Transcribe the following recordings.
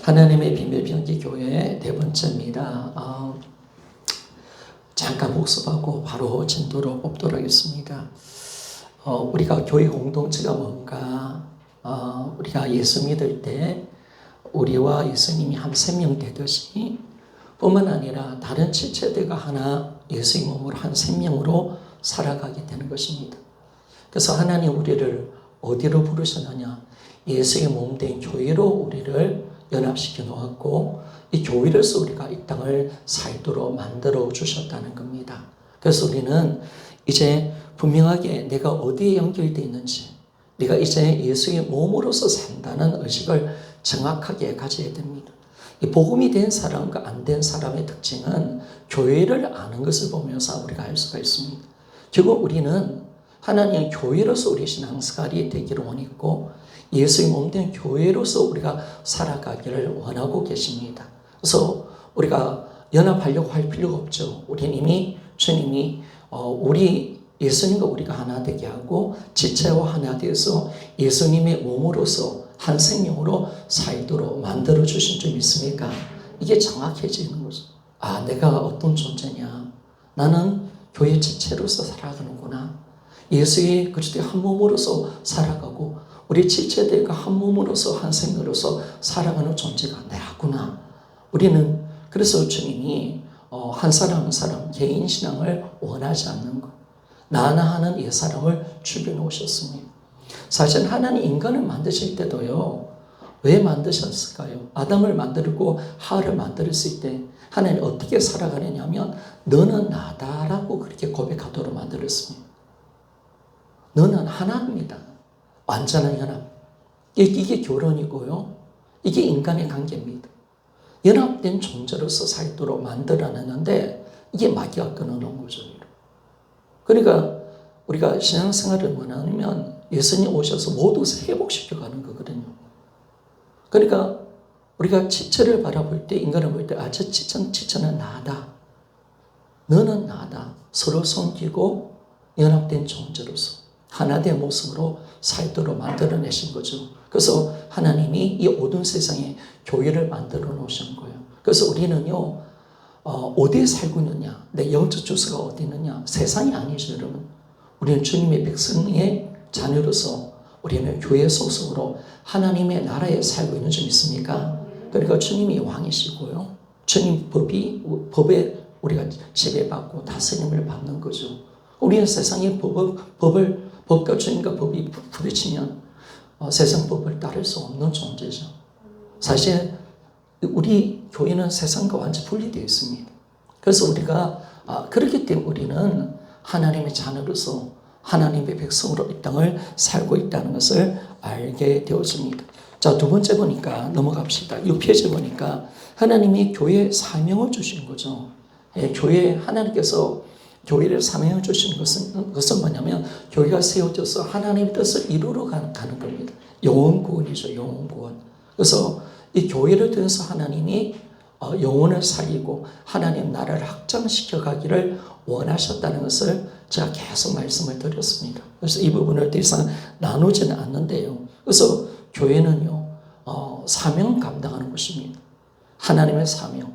하나님의 비밀병기 교회의 네 번째입니다. 잠깐 복습하고 바로 진도로 뽑도록 하겠습니다. 우리가 교회 공동체가 뭔가, 우리가 예수 믿을 때 우리와 예수님이 한 생명 되듯이 뿐만 아니라 다른 지체들과 하나 예수의 몸으로 한 생명으로 살아가게 되는 것입니다. 그래서 하나님 우리를 어디로 부르셨느냐? 예수의 몸 된 교회로 우리를 연합시켜 놓았고 이 교회로서 우리가 이 땅을 살도록 만들어 주셨다는 겁니다. 그래서 우리는 이제 분명하게 내가 어디에 연결되어 있는지, 내가 이제 예수의 몸으로서 산다는 의식을 정확하게 가져야 됩니다. 이 복음이 된 사람과 안 된 사람의 특징은 교회를 아는 것을 보면서 우리가 알 수가 있습니다. 결국 우리는 하나님의 교회로서 우리 신앙생활이 되기를 원했고 예수의 몸된 교회로서 우리가 살아가기를 원하고 계십니다. 그래서 우리가 연합하려고 할 필요가 없죠. 우리는 이미 주님이 우리 예수님과 우리가 하나 되게 하고 지체와 하나 되어서 예수님의 몸으로서 한 생명으로 살도록 만들어 주신 줄 믿습니까? 이게 정확해지는 거죠. 내가 어떤 존재냐? 나는 교회 지체로서 살아가는구나. 예수의 그리스도의 한 몸으로서 살아가고 우리 지체들과 한 몸으로서 한 생명으로서 살아가는 존재가 나구나. 우리는 그래서 주님이 한 사람 한 사람 개인 신앙을 원하지 않는 것, 나나 하는 옛사람을 죽여놓으셨습니다. 사실 하나님 인간을 만드실 때도요, 왜 만드셨을까요? 아담을 만들고 하와를 만들었을 때 하나님 어떻게 살아가느냐면 너는 나다라고 그렇게 고백하도록 만들었습니다. 너는 하나입니다. 완전한 연합. 이게 결혼이고요. 이게 인간의 관계입니다. 연합된 존재로서 살도록 만들어놨는데 이게 마귀가 끊어놓은 거죠. 그러니까 우리가 신앙생활을 원하면 예수님 오셔서 모두 회복시켜가는 거거든요. 그러니까 우리가 지체를 바라볼 때, 인간을 볼 때, 저 지체는 나다. 너는 나다. 서로 섬기고 연합된 존재로서 하나된 모습으로 살도록 만들어내신 거죠. 그래서 하나님이 이 모든 세상에 교회를 만들어 놓으신 거예요. 그래서 우리는요, 어디에 살고 있느냐? 내 영적 주소가 어디 있느냐? 세상이 아니죠, 여러분. 우리는 주님의 백성의 자녀로서 우리는 교회 소속으로 하나님의 나라에 살고 있는 줄 믿습니까? 그러니까 주님이 왕이시고요. 주님 법에 우리가 지배받고 다스림을 받는 거죠. 우리는 세상의 법과 주님과 법이 부딪히면 세상 법을 따를 수 없는 존재죠. 사실 우리 교회는 세상과 완전히 분리되어 있습니다. 그래서 우리가 그렇기 때문에 우리는 하나님의 자녀로서 하나님의 백성으로 이 땅을 살고 있다는 것을 알게 되었습니다. 자, 두 번째 보니까 넘어갑시다. 6페이지 보니까 하나님이 교회에 사명을 주신 거죠. 교회에 하나님께서 교회를 사명해 주신 것은 뭐냐면 교회가 세워져서 하나님의 뜻을 이루러 가는 겁니다. 영혼 구원이죠. 영혼 구원. 그래서 이 교회를 통해서 하나님이 영혼을 살리고 하나님 나라를 확장시켜 가기를 원하셨다는 것을 제가 계속 말씀을 드렸습니다. 그래서 이 부분을 더 이상 나누지는 않는데요. 그래서 교회는요, 사명을 감당하는 것입니다. 하나님의 사명.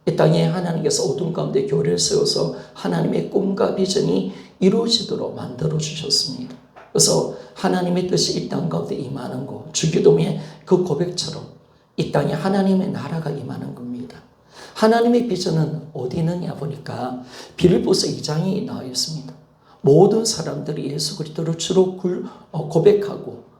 이 땅에 하나님께서 어둠 가운데 교회를 세워서 하나님의 꿈과 비전이 이루어지도록 만들어 주셨습니다. 그래서 하나님의 뜻이 이 땅 가운데 임하는 것, 주기도문의 그 고백처럼 이 땅에 하나님의 나라가 임하는 겁니다. 하나님의 비전은 어디 있느냐 보니까 빌립보서 2장이 나와 있습니다. 모든 사람들이 예수 그리스도를 주로 고백하고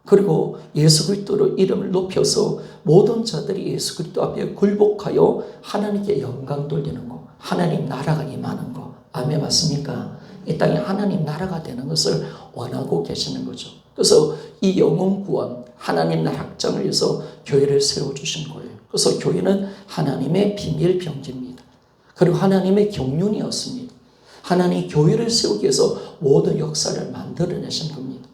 그리고 예수 그리스도로 이름을 높여서 모든 자들이 예수 그리스도 앞에 굴복하여 하나님께 영광 돌리는 것, 하나님 나라가 임하는 것. 아멘, 맞습니까? 이 땅에 하나님 나라가 되는 것을 원하고 계시는 거죠. 그래서 이 영혼 구원, 하나님 나라 확장을 위해서 교회를 세워주신 거예요. 그래서 교회는 하나님의 비밀 병기입니다. 그리고 하나님의 경륜이었습니다. 하나님이 교회를 세우기 위해서 모든 역사를 만들어내신 겁니다.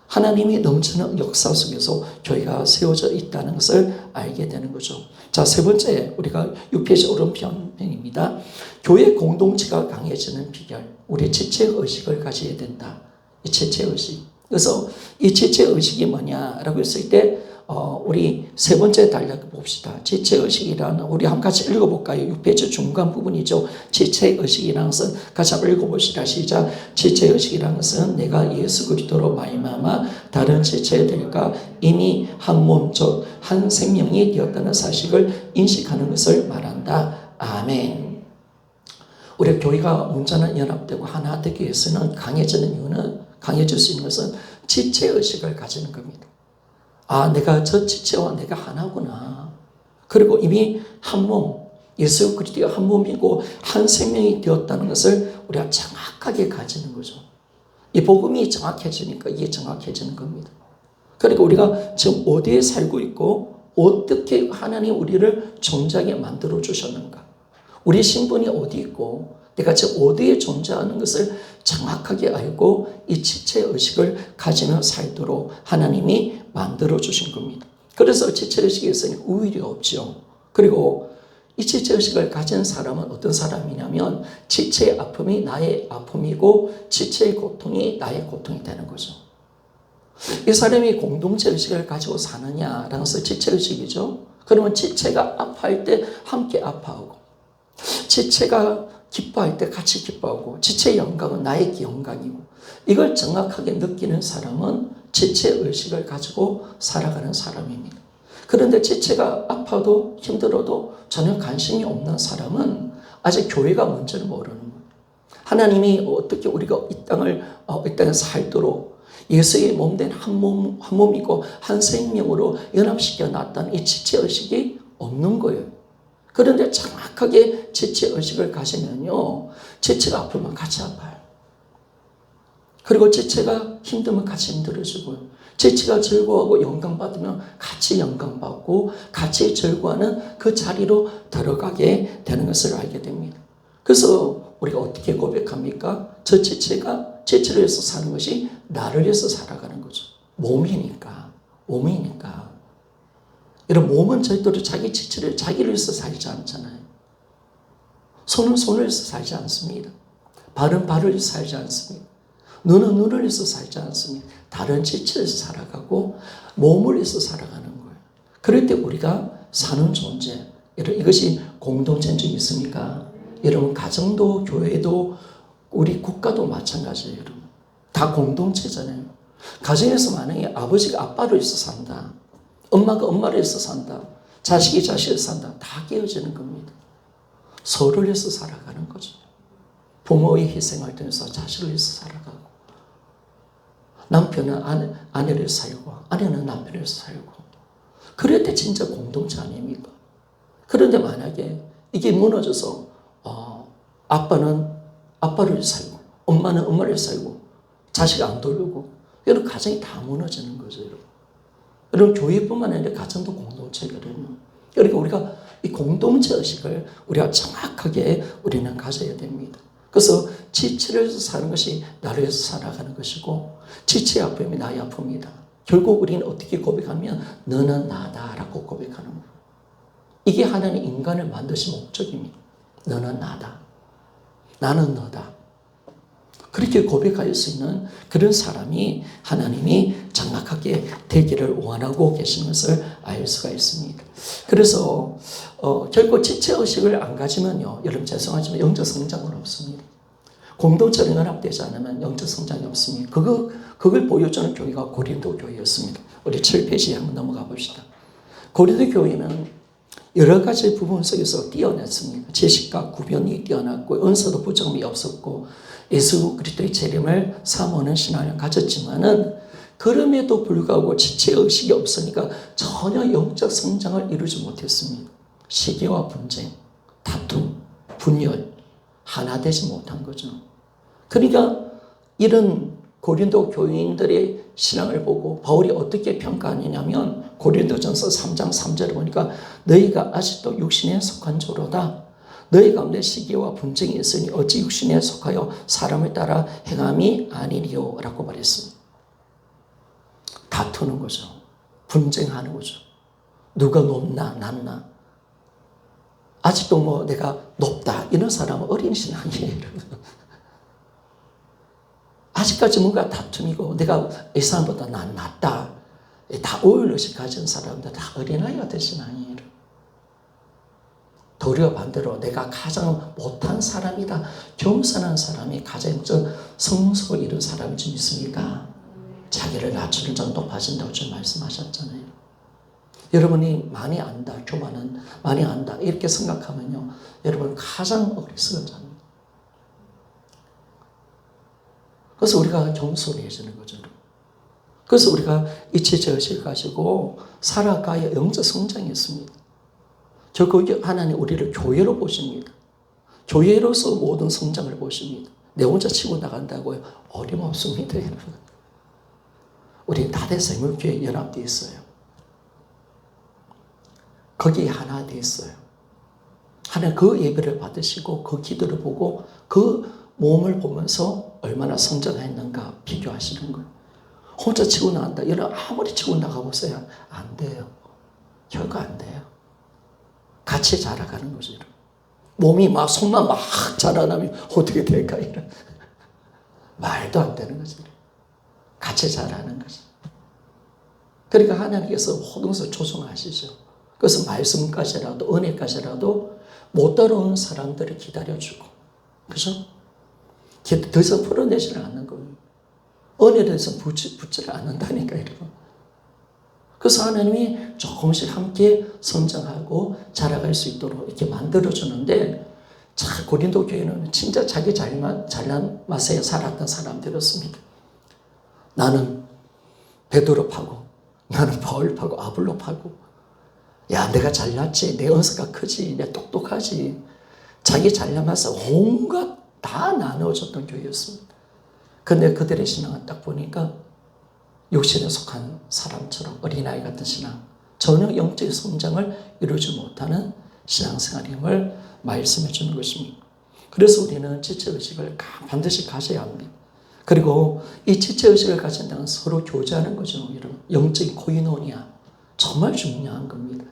하나님이 넘치는 역사 속에서 교회가 세워져 있다는 것을 알게 되는 거죠. 자, 세 번째, 우리가 6페이지 오른편입니다. 교회 공동체가 강해지는 비결. 우리 지체의식을 가져야 된다. 이 지체의식. 그래서 이 지체의식이 뭐냐라고 했을 때, 우리 세 번째 단락 봅시다. 지체의식이라는, 우리 한번 같이 읽어볼까요? 6페이지 중간 부분이죠. 지체의식이라는 것은 같이 한번 읽어봅시다. 시작. 지체의식이라는 것은 내가 예수 그리스도로 말미암아 다른 지체들과 이미 한 몸, 즉 한 생명이 되었다는 사실을 인식하는 것을 말한다. 아멘. 우리 교회가 온전한 연합되고 하나 되기 위해서는 강해질 수 있는 것은 지체의식을 가지는 겁니다. 아, 내가 저 지체와 내가 하나구나. 그리고 이미 한 몸, 예수 그리스도가 한 몸이고 한 생명이 되었다는 것을 우리가 정확하게 가지는 거죠. 이 복음이 정확해지니까 이게 정확해지는 겁니다. 그리고 우리가 지금 어디에 살고 있고 어떻게 하나님 우리를 존재하게 만들어 주셨는가. 우리 신분이 어디 있고 내가 지금 어디에 존재하는 것을 정확하게 알고 이 지체의식을 가지며 살도록 하나님이 만들어 주신 겁니다. 그래서 지체의식에서는 우일이 없죠. 그리고 이 지체의식을 가진 사람은 어떤 사람이냐면 지체의 아픔이 나의 아픔이고 지체의 고통이 나의 고통이 되는 거죠. 이 사람이 공동체의식을 가지고 사느냐라는 것은 지체의식이죠. 그러면 지체가 아파할 때 함께 아파하고 지체가 기뻐할 때 같이 기뻐하고 지체의 영광은 나의 영광이고 이걸 정확하게 느끼는 사람은 지체의식을 가지고 살아가는 사람입니다. 그런데 지체가 아파도 힘들어도 전혀 관심이 없는 사람은 아직 교회가 뭔지를 모르는 거예요. 하나님이 어떻게 우리가 이 땅에 살도록 예수의 몸된 한 몸이고 한 생명으로 연합시켜 놨다는 이 지체의식이 없는 거예요. 그런데 정확하게 지체의식을 가지면요, 지체가 아프면 같이 아파요. 그리고 지체가 힘들면 같이 힘들어지고요. 지체가 즐거워하고 영광받으면 같이 영광받고 같이 즐거워하는 그 자리로 들어가게 되는 것을 알게 됩니다. 그래서 우리가 어떻게 고백합니까? 저 지체가 지체를 위해서 사는 것이 나를 위해서 살아가는 거죠. 몸이니까. 이런 몸은 절대로 자기 지체를 자기를 위해서 살지 않잖아요. 손은 손을 위해서 살지 않습니다. 발은 발을 위해서 살지 않습니다. 눈은 눈을 위해서 살지 않습니다. 다른 지체를 위해서 살아가고 몸을 위해서 살아가는 거예요. 그럴 때 우리가 사는 존재, 이것이 공동체인 줄 믿습니까? 여러분, 가정도 교회도 우리 국가도 마찬가지예요. 여러분, 다 공동체잖아요. 가정에서 만약에 아버지가 아빠를 위해서 산다, 엄마가 엄마를 위해서 산다, 자식이 자식을 산다, 다 깨어지는 겁니다. 서로를 위해서 살아가는 거죠. 부모의 희생을 통해서 자식을 위해서 살아가고, 남편은 아내를 위해서 살고, 아내는 남편을 위해서 살고, 그럴 때 진짜 공동체 아닙니까? 그런데 만약에 이게 무너져서 아빠는 아빠를 위해서 살고, 엄마는 엄마를 위해서 살고, 자식이 안 돌보고, 이런 가정이 다 무너지는 거죠, 여러분. 여러분, 교회뿐만 아니라 가정도 공동체거든요. 그러니까 우리가 이 공동체 의식을 우리가 정확하게 우리는 가져야 됩니다. 그래서 지체를 위해서 사는 것이 나를 위해서 살아가는 것이고, 지체의 아픔이 나의 아픔이다. 결국 우리는 어떻게 고백하면 너는 나다라고 고백하는 거예요. 이게 하나님 인간을 만드신 목적입니다. 너는 나다. 나는 너다. 그렇게 고백할 수 있는 그런 사람이 하나님이 정확하게 되기를 원하고 계시는 것을 알 수가 있습니다. 그래서 결국 지체의식을 안 가지면요, 여러분 죄송하지만 영적 성장은 없습니다. 공동체로 연합되지 않으면 영적 성장이 없습니다. 그걸 보여주는 교회가 고린도 교회였습니다. 우리 7페이지에 한번 넘어가 봅시다. 고린도 교회는 여러 가지 부분 속에서 뛰어났습니다. 지식과 구변이 뛰어났고 은사도 부정이 없었고 예수 그리스도의 재림을 사모하는 신앙을 가졌지만은 그럼에도 불구하고 지체의식이 없으니까 전혀 영적 성장을 이루지 못했습니다. 시기와 분쟁, 다툼, 분열, 하나 되지 못한 거죠. 그러니까 이런 고린도 교인들의 신앙을 보고 바울이 어떻게 평가하느냐면 고린도전서 3장 3절을 보니까 너희가 아직도 육신에 속한 자로다. 너희 가운데 시기와 분쟁이 있으니 어찌 육신에 속하여 사람을 따라 행함이 아니리요 라고 말했습니다. 다투는 거죠. 분쟁하는 거죠. 누가 높나 낮나. 아직도 내가 높다 이런 사람은 어린 신앙이에요. 아직까지 뭔가 다툼이고 내가 이 사람보다 난 낫다. 다 오일의식 가진 사람들 다 어린아이 같은 신앙이에요. 도리어 반대로 내가 가장 못한 사람이다, 겸손한 사람이 가장 성숙을 이룬 사람이 좀 있습니까? 자기를 낮추는 장 높아진다고 좀 말씀하셨잖아요. 여러분이 많이 안다, 교만은 많이 안다 이렇게 생각하면요, 여러분 가장 어리석은 자입니다. 그래서 우리가 겸손해지는 거죠. 그래서 우리가 이 지체의식을 가지고 살아가야 영적 성장했습니다. 결국 하나님 우리를 교회로 보십니다. 교회로서 모든 성장을 보십니다. 내 혼자 치고 나간다고요? 어림없습니다, 여러분. 우리 다대생물교회 연합되어 있어요. 거기에 하나 되어 있어요. 하나님 그 예배를 받으시고 그 기도를 보고 그 몸을 보면서 얼마나 성장했는가 비교하시는 거예요. 혼자 치고 나간다. 여러분 아무리 치고 나가보세요. 안 돼요. 결과 안 돼요. 같이 자라가는 거죠. 몸이 막 손만 막 자라나면 어떻게 될까 이런 말도 안 되는 거죠. 같이 자라는 거죠. 그러니까 하나님께서 모든 것을 조성하시죠. 그래서 말씀까지라도 은혜까지라도 못 따라오는 사람들을 기다려주고, 그죠? 더 이상 풀어내지를 않는 거예요. 은혜에 대해서 붙지를 않는다니까, 여러분. 그래서 하나님이 조금씩 함께 성장하고 자라갈 수 있도록 이렇게 만들어주는데, 자, 고린도 교회는 진짜 자기 잘난 맛에 살았던 사람들이었습니다. 나는 베드로 파고, 나는 바울 파고, 아볼로 파고, 야, 내가 잘났지, 내 은사가 크지, 내 똑똑하지. 자기 잘난 맛에 온갖 다 나누어줬던 교회였습니다. 근데 그들의 신앙을 딱 보니까 육신에 속한 사람처럼 어린아이 같은 신앙, 전혀 영적 성장을 이루지 못하는 신앙생활임을 말씀해 주는 것입니다. 그래서 우리는 지체의식을 반드시 가져야 합니다. 그리고 이 지체의식을 가진다는 서로 교제하는 거죠. 여러분, 영적인 코이노니아 정말 중요한 겁니다.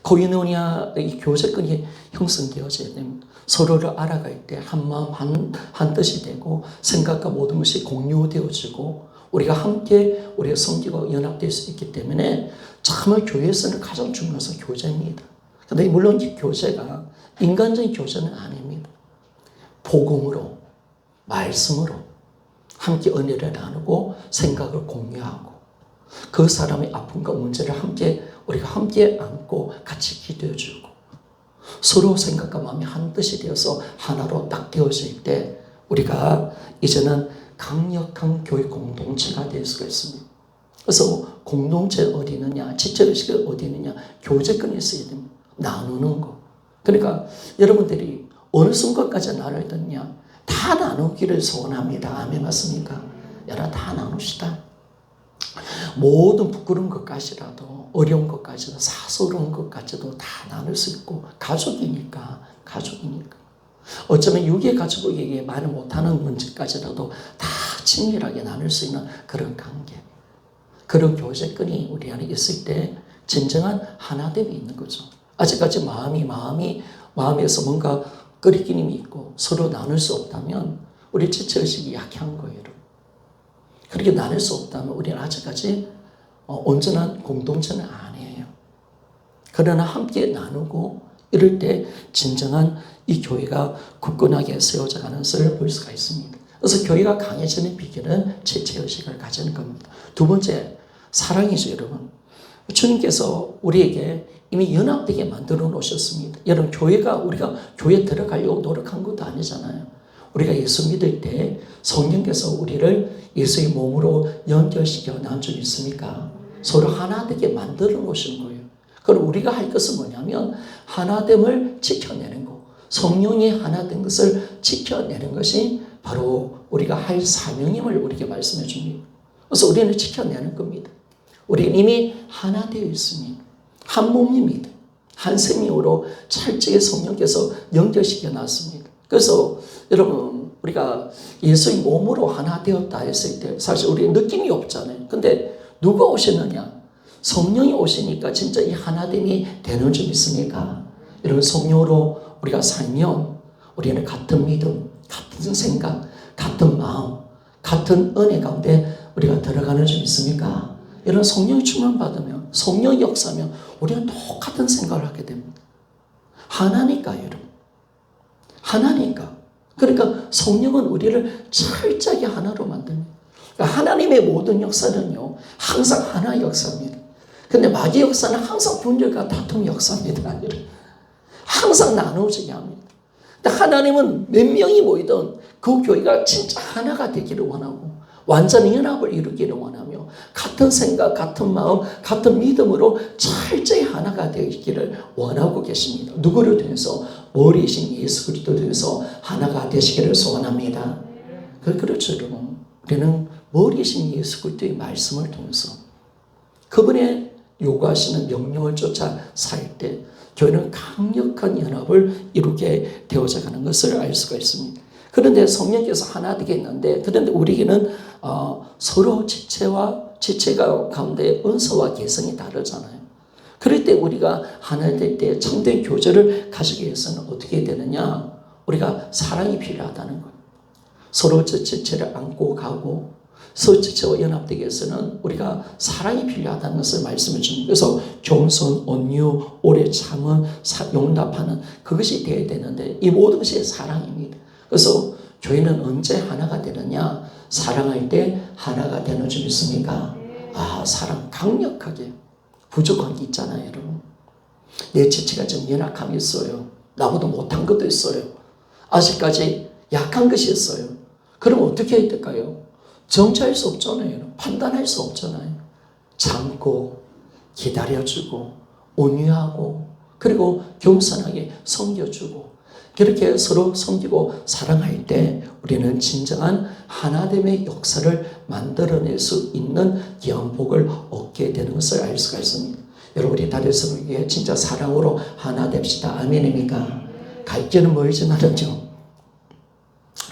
코이노니아의 교제권이 형성되어져야 됩니다. 서로를 알아갈 때 한 마음 한 뜻이 되고 생각과 모든 것이 공유되어지고 우리가 함께 우리가 섬기고 연합될 수 있기 때문에 정말 교회에서는 가장 중요한 것은 교제입니다. 그런데 물론 이 교제가 인간적인 교제는 아닙니다. 복음으로, 말씀으로 함께 은혜를 나누고 생각을 공유하고 그 사람의 아픔과 문제를 우리가 함께 안고 같이 기도해주고 서로 생각과 마음이 한 뜻이 되어서 하나로 딱 되어질 때 우리가 이제는 강력한 교회 공동체가 될 수가 있습니다. 그래서 공동체 어디 있느냐, 지체의식이 어디 있느냐, 교제권이 있어야 됩니다. 나누는 거. 그러니까 여러분들이 어느 순간까지 나눌 때냐, 다 나누기를 소원합니다. 아멘 맞습니까? 여러분 다 나눕시다. 모든 부끄러운 것까지라도 어려운 것까지도 사소로운 것까지도 다 나눌 수 있고 가족이니까 어쩌면 육의 가족에게 말을 못하는 문제까지라도 다 친밀하게 나눌 수 있는 그런 관계, 그런 교제권이 우리 안에 있을 때 진정한 하나됨이 있는 거죠. 아직까지 마음에서 뭔가 끓이기름이 있고 서로 나눌 수 없다면 우리 지체의식이 약한 거예요. 그렇게 나눌 수 없다면 우리는 아직까지 온전한 공동체는 아니에요. 그러나 함께 나누고 이럴 때 진정한 이 교회가 굳건하게 세워져가는 것을 볼 수가 있습니다. 그래서 교회가 강해지는 비결은 지체의식을 가지는 겁니다. 두 번째, 사랑이죠, 여러분. 주님께서 우리에게 이미 연합되게 만들어 놓으셨습니다. 여러분, 우리가 교회에 들어가려고 노력한 것도 아니잖아요. 우리가 예수 믿을 때 성령께서 우리를 예수의 몸으로 연결시켜 난 줄 있습니까? 서로 하나 되게 만들어 놓으신 거예요. 그럼 우리가 할 것은 뭐냐면 하나됨을 지켜내는 거. 성령이 하나된 것을 지켜내는 것이 바로 우리가 할 사명임을 우리에게 말씀해 줍니다. 그래서 우리는 지켜내는 겁니다. 우리는 이미 하나 되어 있습니다. 한 몸입니다. 한 생명으로 찰지게 성령께서 연결시켜 놨습니다. 그래서 여러분 우리가 예수의 몸으로 하나 되었다 했을 때 사실 우리 느낌이 없잖아요. 근데 누가 오시느냐? 성령이 오시니까 진짜 이 하나됨이 되는 줄 믿습니까? 이런 성령으로 우리가 살면 우리는 같은 믿음, 같은 생각, 같은 마음, 같은 은혜 가운데 우리가 들어가는 줄 믿습니까? 이런 성령 충만 받으면, 성령 역사면 우리는 똑같은 생각을 하게 됩니다. 하나니까 여러분. 하나니까. 그러니까 성령은 우리를 철저하게 하나로 만듭니다. 그러니까 하나님의 모든 역사는요, 항상 하나의 역사입니다. 근데 마귀 역사는 항상 분열과 다툼 역사입니다. 항상 나누어지게 합니다. 근데 하나님은 몇 명이 모이든 그 교회가 진짜 하나가 되기를 원하고 완전 연합을 이루기를 원하며 같은 생각, 같은 마음, 같은 믿음으로 철저히 하나가 되기를 원하고 계십니다. 누구를 통해서? 머리이신 예수 그리스도를 통해서 하나가 되시기를 소원합니다. 그렇죠, 여러분. 우리는 머리이신 예수 그리스도의 말씀을 통해서 그분의 요구하시는 명령을 쫓아 살 때 교회는 강력한 연합을 이루게 되어져 가는 것을 알 수가 있습니다. 그런데 성령께서 하나 되겠는데, 그런데 우리에게는 서로 지체가 가운데 은사와 개성이 다르잖아요. 그럴 때 우리가 하나 될 때 참된 교제를 가지기 위해서는 어떻게 되느냐? 우리가 사랑이 필요하다는 거예요. 서로 지체를 안고 가고 서로 지체와 연합되기 위해서는 우리가 사랑이 필요하다는 것을 말씀해 줍니다. 그래서 겸손, 온유, 오래 참은, 용납하는 그것이 되어야 되는데 이 모든 것이 사랑입니다. 그래서 교회는 언제 하나가 되느냐? 사랑할 때 하나가 되는 줄 믿습니까? 사랑 강력하게. 부족한 게 있잖아요, 여러분. 내 지체가 좀 연약함이 있어요. 나보다 못한 것도 있어요. 아직까지 약한 것이 있어요. 그럼 어떻게 해야 될까요? 정죄할 수 없잖아요. 판단할 수 없잖아요. 참고 기다려주고 온유하고 그리고 겸손하게 섬겨주고 그렇게 서로 섬기고 사랑할 때 우리는 진정한 하나됨의 역사를 만들어낼 수 있는 귀한 복을 얻게 되는 것을 알 수가 있습니다. 여러분이 다들 서로에게 진짜 사랑으로 하나 됩시다. 아멘입니까? 갈 길은 멀지 않았죠.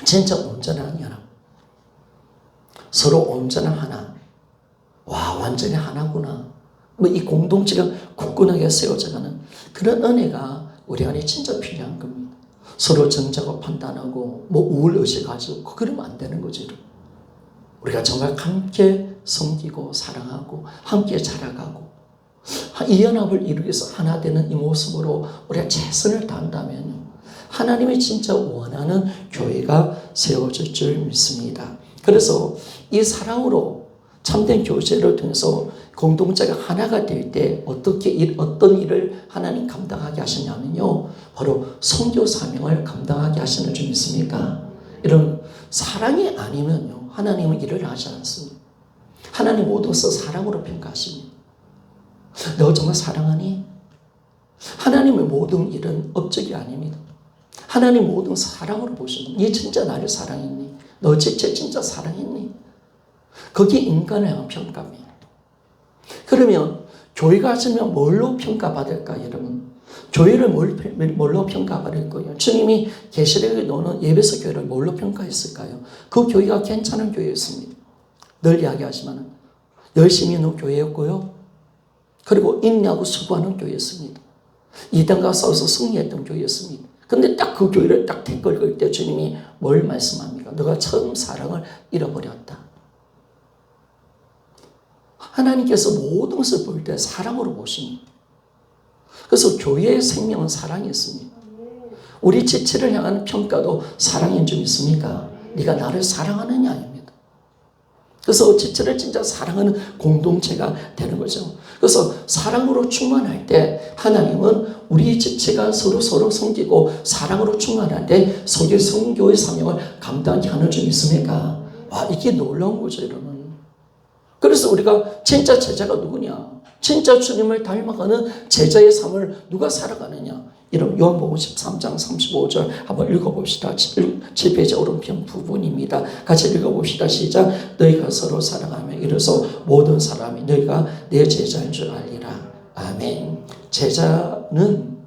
진짜 온전한 연합. 서로 온전한 하나. 와, 완전히 하나구나. 이 공동체가 굳건하게 세워져가는 그런 은혜가 우리 안에 진짜 필요한 겁니다. 서로 정죄하고 판단하고 우울의식하고 그러면 안 되는 거죠. 우리가 정말 함께 섬기고 사랑하고 함께 자라가고 이 연합을 이루기 위해서 하나 되는 이 모습으로 우리가 최선을 다한다면요, 하나님이 진짜 원하는 교회가 세워질 줄 믿습니다. 그래서 이 사랑으로 참된 교제를 통해서 공동체가 하나가 될 때 어떤 일을 하나님 감당하게 하시냐면요, 바로 선교 사명을 감당하게 하시는 줄 믿습니까? 이런 사랑이 아니면요, 하나님은 일을 하지 않습니다. 하나님 모든 것을 사랑으로 평가하십니다. 너 정말 사랑하니? 하나님의 모든 일은 업적이 아닙니다. 하나님 모든 사랑으로 보시는, 니 진짜 나를 사랑했니? 너 진짜 사랑했니? 그게 인간을 향한 평가입니다. 그러면 교회가 있으면 뭘로 평가받을까, 여러분? 교회를 뭘로 평가받을 거예요? 주님이 계시록에 놓는 예배소 교회를 뭘로 평가했을까요? 그 교회가 괜찮은 교회였습니다. 늘 이야기하지만 열심히 있는 교회였고요. 그리고 인내하고 수고하는 교회였습니다. 이단과 싸워서 승리했던 교회였습니다. 근데 딱 그 교회를 딱 댓글 걸 때 주님이 뭘 말씀합니까? 너가 처음 사랑을 잃어버렸다. 하나님께서 모든 것을 볼 때 사랑으로 보십니다. 그래서 교회의 생명은 사랑이었습니다. 우리 지체를 향한 평가도 사랑인 줄 믿습니까? 네가 나를 사랑하느냐 아닙니다. 그래서 지체를 진짜 사랑하는 공동체가 되는 거죠. 그래서 사랑으로 충만할 때 하나님은 우리 지체가 서로 섬기고 사랑으로 충만할 때 속의 성교의 사명을 감당하게 하는 줄 믿습니까? 와, 이게 놀라운 거죠, 여러분. 그래서 우리가 진짜 제자가 누구냐? 진짜 주님을 닮아가는 제자의 삶을 누가 살아가느냐? 이런 요한복음 13장 35절 한번 읽어봅시다. 7페이지 오른편 부분입니다. 같이 읽어봅시다. 시작. 너희가 서로 사랑하며 이래서 모든 사람이 너희가 내 제자인 줄 알리라. 아멘. 제자는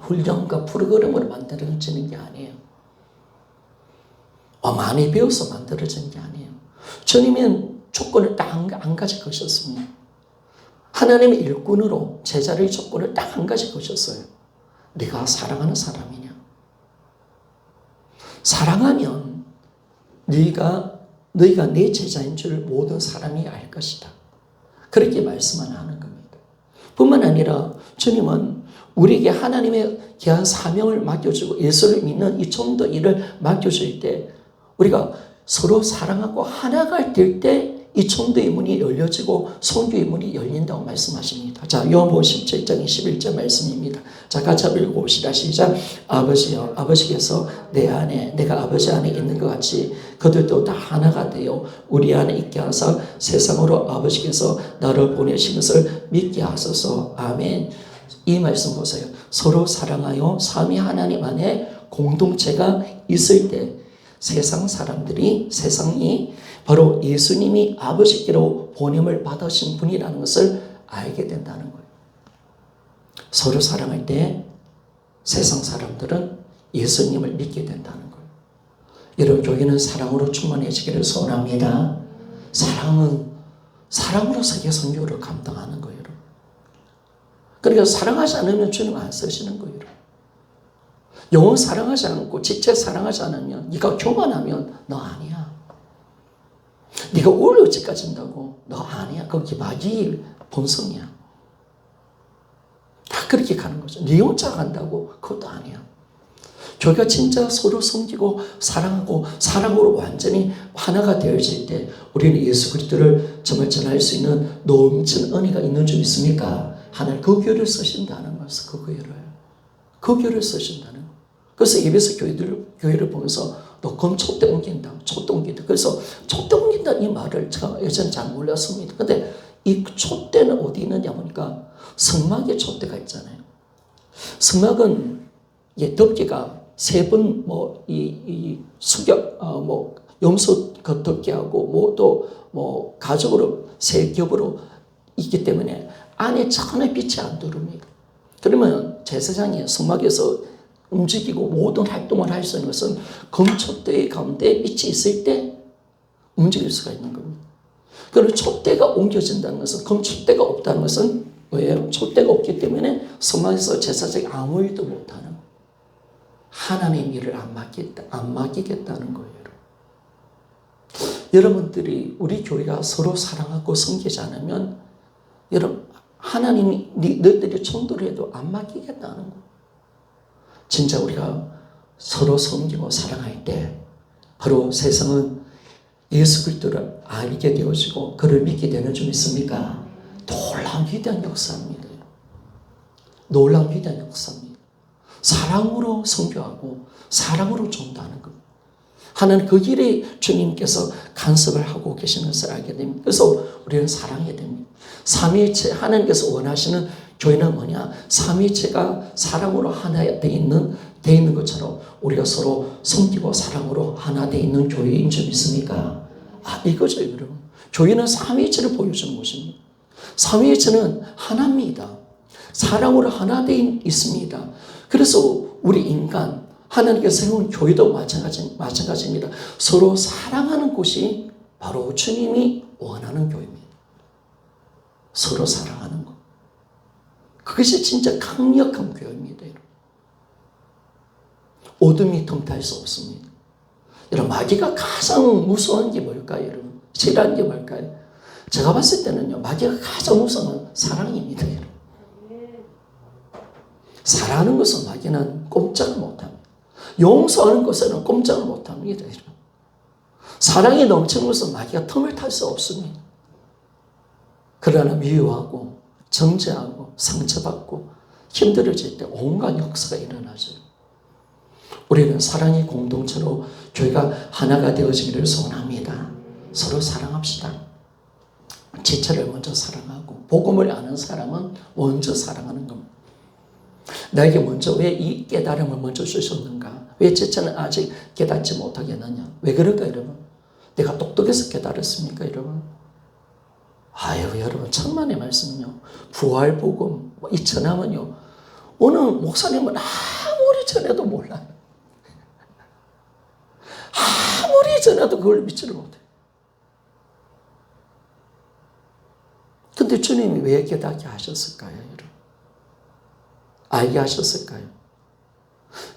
훈련과 프로그램으로 만들어지는 게 아니에요. 많이 배워서 만들어진 게 아니에요. 주님은 조건을 딱 한 가지 거셨습니다. 하나님의 일꾼으로 제자의 조건을 딱 한 가지 거셨어요. 네가 사랑하는 사람이냐? 사랑하면 너희가 내 제자인 줄 모든 사람이 알 것이다. 그렇게 말씀을 하는 겁니다. 뿐만 아니라 주님은 우리에게 하나님의 귀한 사명을 맡겨주고 예수를 믿는 이 전도 일을 맡겨줄 때 우리가 서로 사랑하고 하나가 될 때 이 전도의 문이 열려지고 선교의 문이 열린다고 말씀하십니다. 자, 요한복음 17장 21절 말씀입니다. 자, 같이 읽어봅시다. 시작. 아버지여, 아버지께서 내 안에 내가 아버지 안에 있는 것 같이 그들도 다 하나가 되어 우리 안에 있게 하사 세상으로 아버지께서 나를 보내신 것을 믿게 하소서. 아멘. 이 말씀 보세요. 서로 사랑하여 삼위 하나님 안에 공동체가 있을 때 세상이 바로 예수님이 아버지께로 보냄을 받으신 분이라는 것을 알게 된다는 거예요. 서로 사랑할 때 세상 사람들은 예수님을 믿게 된다는 거예요. 여러분, 교회는 사랑으로 충만해지기를 소원합니다. 사랑은 사랑으로 세계 선교를 감당하는 거예요. 그러니까 사랑하지 않으면 주님 안 쓰시는 거예요. 영혼 사랑하지 않고 직접 사랑하지 않으면 네가 교만하면 너 아니야. 네가 올려지 까진다고 너 아니야. 그게 마귀의 본성이야. 다 그렇게 가는 거죠. 네 혼자 간다고 그것도 아니야. 교회가 진짜 서로 섬기고 사랑하고 사랑으로 완전히 하나가 되어질 때 우리는 예수 그리스도를 정말 전할 수 있는 넘치는 은혜가 있는 줄 믿습니까? 하나님 그 교회를 쓰신다는 것을 그 교회를 쓰신다는 거. 그래서 예배소 교회를 보면서 너 그럼 촛대 옮긴다. 그래서 촛대 옮긴다 이 말을 제가 예전에 잘 몰랐습니다. 근데 이 촛대는 어디 있느냐 보니까 성막에 촛대가 있잖아요. 성막은 덮개가 세 번 염소 덮개하고 또 가죽으로 세 겹으로 있기 때문에 안에 전혀 빛이 안 들어옵니다. 그러면 제사장이 성막에서 움직이고 모든 활동을 할 수 있는 것은 금촛대 가운데 빛이 있을 때 움직일 수가 있는 겁니다. 그리고 촛대가 옮겨진다는 것은 금촛대가 없다는 것은 왜요? 촛대가 없기 때문에 성막에서 제사장이 아무 일도 못하는 거예요. 하나님의 일을 안 맡기겠다는 거예요. 여러분들이 우리 교회가 서로 사랑하고 섬기지 않으면 여러분 하나님이 너희들이 전도를 해도 안 맡기겠다는 거예요. 진짜 우리가 서로 섬기고 사랑할 때 바로 세상은 예수 그리스도를 알게 되어지고 그를 믿게 되는 줄 믿습니까? 놀라운 위대한 역사입니다. 놀라운 위대한 역사입니다. 사랑으로 선교하고 사랑으로 전도하는 것. 하나님 그 길에 주님께서 간섭을 하고 계시는 것을 알게 됩니다. 그래서 우리는 사랑해야 됩니다. 삼위일체 하나님께서 원하시는 교회는 뭐냐? 삼위일체가 사랑으로 하나 돼 있는 것처럼 우리가 서로 섬기고 사랑으로 하나 돼 있는 교회인 줄 믿습니까? 이거죠, 여러분. 교회는 삼위일체를 보여주는 것입니다. 삼위일체는 하나입니다. 사랑으로 하나 돼 있습니다. 그래서 우리 인간 하나님께서 세운 교회도 마찬가지입니다. 서로 사랑하는 곳이 바로 주님이 원하는 교회입니다. 서로 사랑하는 것. 그것이 진짜 강력한 교회입니다. 어둠이 통과할 수 없습니다. 여러분, 마귀가 가장 무서운 게 뭘까요? 여러분, 싫어하는 게 뭘까요? 제가 봤을 때는요, 마귀가 가장 무서운 건 사랑입니다. 여러분. 사랑하는 것은 마귀는 꼼짝을 못합니다. 용서하는 것에는 꼼짝을 못합니다. 사랑이 넘치는 것은 마귀가 틈을 탈 수 없습니다. 그러나 미워하고 정죄하고 상처받고 힘들어질 때 온갖 역사가 일어나죠. 우리는 사랑의 공동체로 교회가 하나가 되어지기를 소원합니다. 서로 사랑합시다. 지체를 먼저 사랑하고 복음을 아는 사람은 먼저 사랑하는 겁니다. 나에게 먼저 왜 이 깨달음을 먼저 주셨는가? 왜 지체는 아직 깨닫지 못하겠느냐? 왜 그럴까 여러분? 내가 똑똑해서 깨달았습니까 여러분? 여러분 천만의 말씀은요. 부활 복음 이 전함은요. 어느 목사님은 아무리 전해도 몰라요. 아무리 전해도 그걸 믿지를 못해요. 근데 주님이 왜 깨닫게 하셨을까요 여러분? 알게 하셨을까요?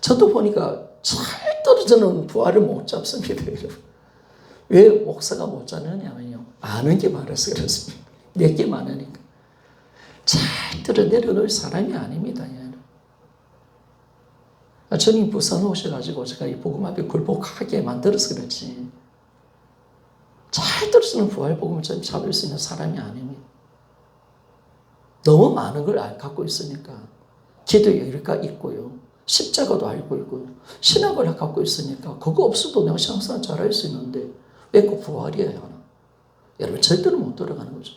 저도 보니까 절대로 저는 부활을 못 잡습니다 여러분. 왜 목사가 못 잡느냐면요. 아는 게 많아서 그렇습니다. 내게 많으니까. 절대로 내려놓을 사람이 아닙니다. 주님 부산 오셔가지고 제가 이 복음 앞에 굴복하게 만들어서 그렇지. 절대로는 부활 복음을 잡을 수 있는 사람이 아닙니다. 너무 많은 걸 갖고 있으니까. 기도의 여유가 있고요. 십자가도 알고 있고요. 신학을 갖고 있으니까 그거 없어도 내가 신앙생활 잘할 수 있는데 왜 꼭 부활이어야 하나? 여러분 절대로 못 들어가는 거죠.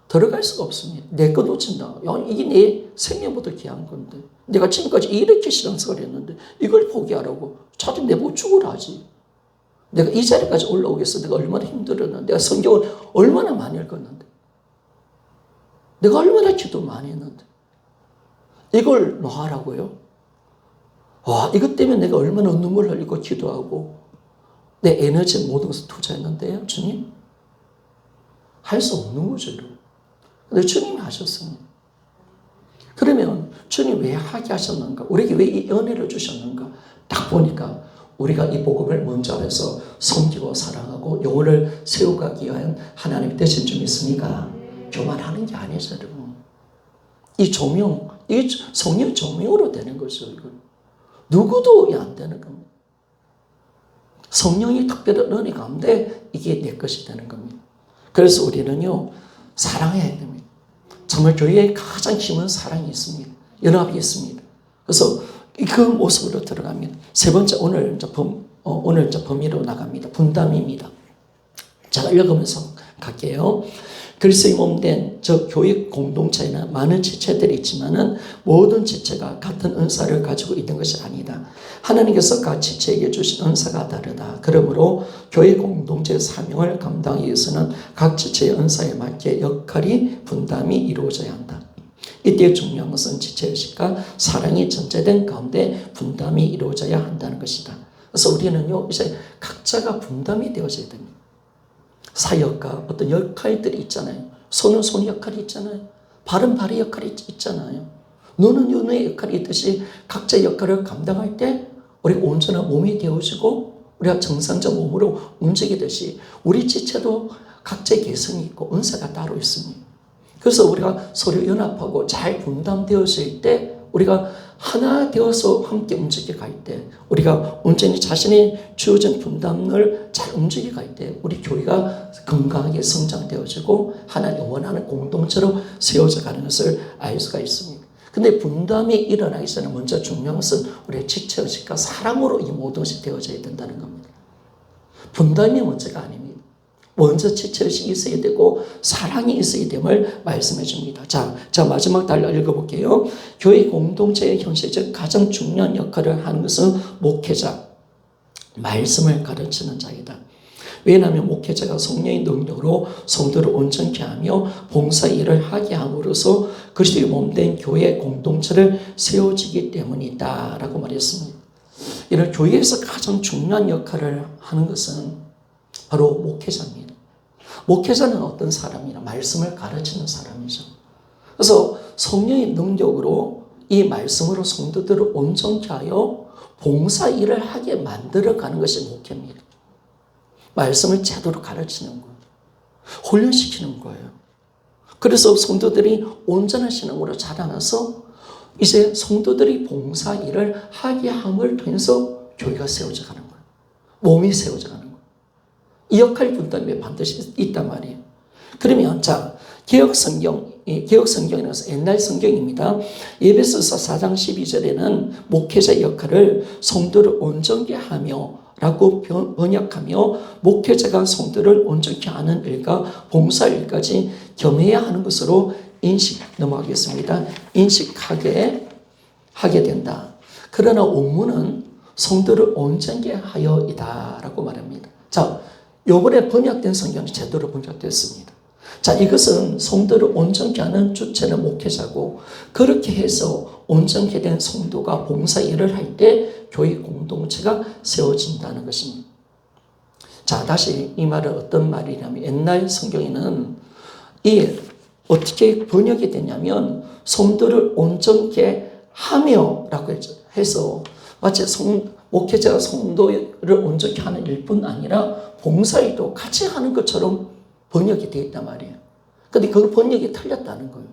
들어갈 수가 없습니다. 내 거 놓친다. 이게 내 생명보다 귀한 건데 내가 지금까지 이렇게 신앙생활을 했는데 이걸 포기하라고 차라리 내보고 죽으라 하지. 내가 이 자리까지 올라오겠어. 내가 얼마나 힘들었는데 내가 성경을 얼마나 많이 읽었는데 내가 얼마나 기도 많이 했는데 이걸 놔라고요? 와, 이것 때문에 내가 얼마나 눈물을 흘리고 기도하고 내 에너지 모든 것을 투자했는데요, 주님? 할 수 없는 거죠. 근데 주님이 하셨습니다. 그러면 주님 왜 하게 하셨는가? 우리에게 왜 이 은혜를 주셨는가? 딱 보니까 우리가 이 복음을 먼저 해서 섬기고 사랑하고 영혼을 세워가기 위한 하나님의 뜻이 좀 있으니까 교만하는 게 아니죠, 여러분. 이 조명, 이 성령 조명으로 되는 거죠, 이건. 누구도 안 되는 겁니다. 성령이 특별한 은혜 가운데 이게 내 것이 되는 겁니다. 그래서 우리는요, 사랑해야 됩니다. 정말 교회에 가장 힘은 사랑이 있습니다. 연합이 있습니다. 그래서 그 모습으로 들어갑니다. 세 번째, 오늘 범위로 나갑니다. 분담입니다. 제가 읽으면서 갈게요. 그리스도의 몸된 저 교회 공동체에는 많은 지체들이 있지만은 모든 지체가 같은 은사를 가지고 있는 것이 아니다. 하나님께서 각 지체에게 주신 은사가 다르다. 그러므로 교회 공동체의 사명을 감당하기 위해서는 각 지체의 은사에 맞게 역할이 분담이 이루어져야 한다. 이때 중요한 것은 지체의식과 사랑이 전제된 가운데 분담이 이루어져야 한다는 것이다. 그래서 우리는요, 이제 각자가 분담이 되어져야 됩니다. 사역과 어떤 역할들이 있잖아요. 손은 손 역할이 있잖아요. 발은 발의 역할이 있잖아요. 눈은 눈의 역할이 있듯이 각자의 역할을 감당할 때 우리가 온전한 몸이 되어지고 우리가 정상적 몸으로 움직이듯이 우리 지체도 각자의 개성이 있고 은사가 따로 있습니다. 그래서 우리가 서로 연합하고 잘 분담되었을 때 우리가 하나 되어서 함께 움직여 갈 때 우리가 온전히 자신이 주어진 분담을 잘 움직여 갈 때 우리 교회가 건강하게 성장되어지고 하나님 원하는 공동체로 세워져 가는 것을 알 수가 있습니다. 근데 분담이 일어나기 전에 먼저 중요한 것은 우리의 지체의식과 사랑으로 이 모든 것이 되어져야 된다는 겁니다. 분담이 문제가 아닙니다. 먼저 지체의식이 있어야 되고 사랑이 있어야 됨을 말씀해 줍니다. 자, 마지막 달로 읽어볼게요. 교회 공동체의 현실적 가장 중요한 역할을 하는 것은 목회자, 말씀을 가르치는 자이다. 왜냐하면 목회자가 성령의 능력으로 성도를 온전케 하며 봉사 일을 하게 함으로써 그리스도의 몸된 교회 공동체를 세워지기 때문이다 라고 말했습니다. 이런 교회에서 가장 중요한 역할을 하는 것은 바로 목회자입니다. 목회자는 어떤 사람이냐? 말씀을 가르치는 사람이죠. 그래서 성령의 능력으로 이 말씀으로 성도들을 온전케 하여 봉사 일을 하게 만들어가는 것이 목회입니다. 말씀을 제대로 가르치는 거예요. 훈련시키는 거예요. 그래서 성도들이 온전한 신앙으로 자라나서 이제 성도들이 봉사 일을 하게 함을 통해서 교회가 세워져 가는 거예요. 몸이 세워져 가는 거예요. 이 역할 분담이 반드시 있단 말이에요. 그러면 자, 개혁 성경이라는 옛날 성경입니다. 에베소서 4장 12절에는 목회자의 역할을 성도를 온전케 하며 라고 번역하며 목회자가 성도를 온전케 하는 일과 봉사 일까지 겸해야 하는 것으로 넘어가겠습니다. 인식하게 하게 된다. 그러나 원문은 성도를 온전케 하여이다 라고 말합니다. 자, 요번에 번역된 성경이 제대로 번역됐습니다. 자, 이것은 성도를 온전케 하는 주체는 목회자고 그렇게 해서 온전케 된 성도가 봉사 일을 할 때 교회 공동체가 세워진다는 것입니다. 자, 다시 이 말은 어떤 말이냐면 옛날 성경에는 이 어떻게 번역이 되냐면 성도를 온전케 하며 라고 해서 마치 목회자가 성도를 온전케 하는 일뿐 아니라 봉사일도 같이 하는 것처럼 번역이 되어 있단 말이에요. 근데 그 번역이 틀렸다는 거예요.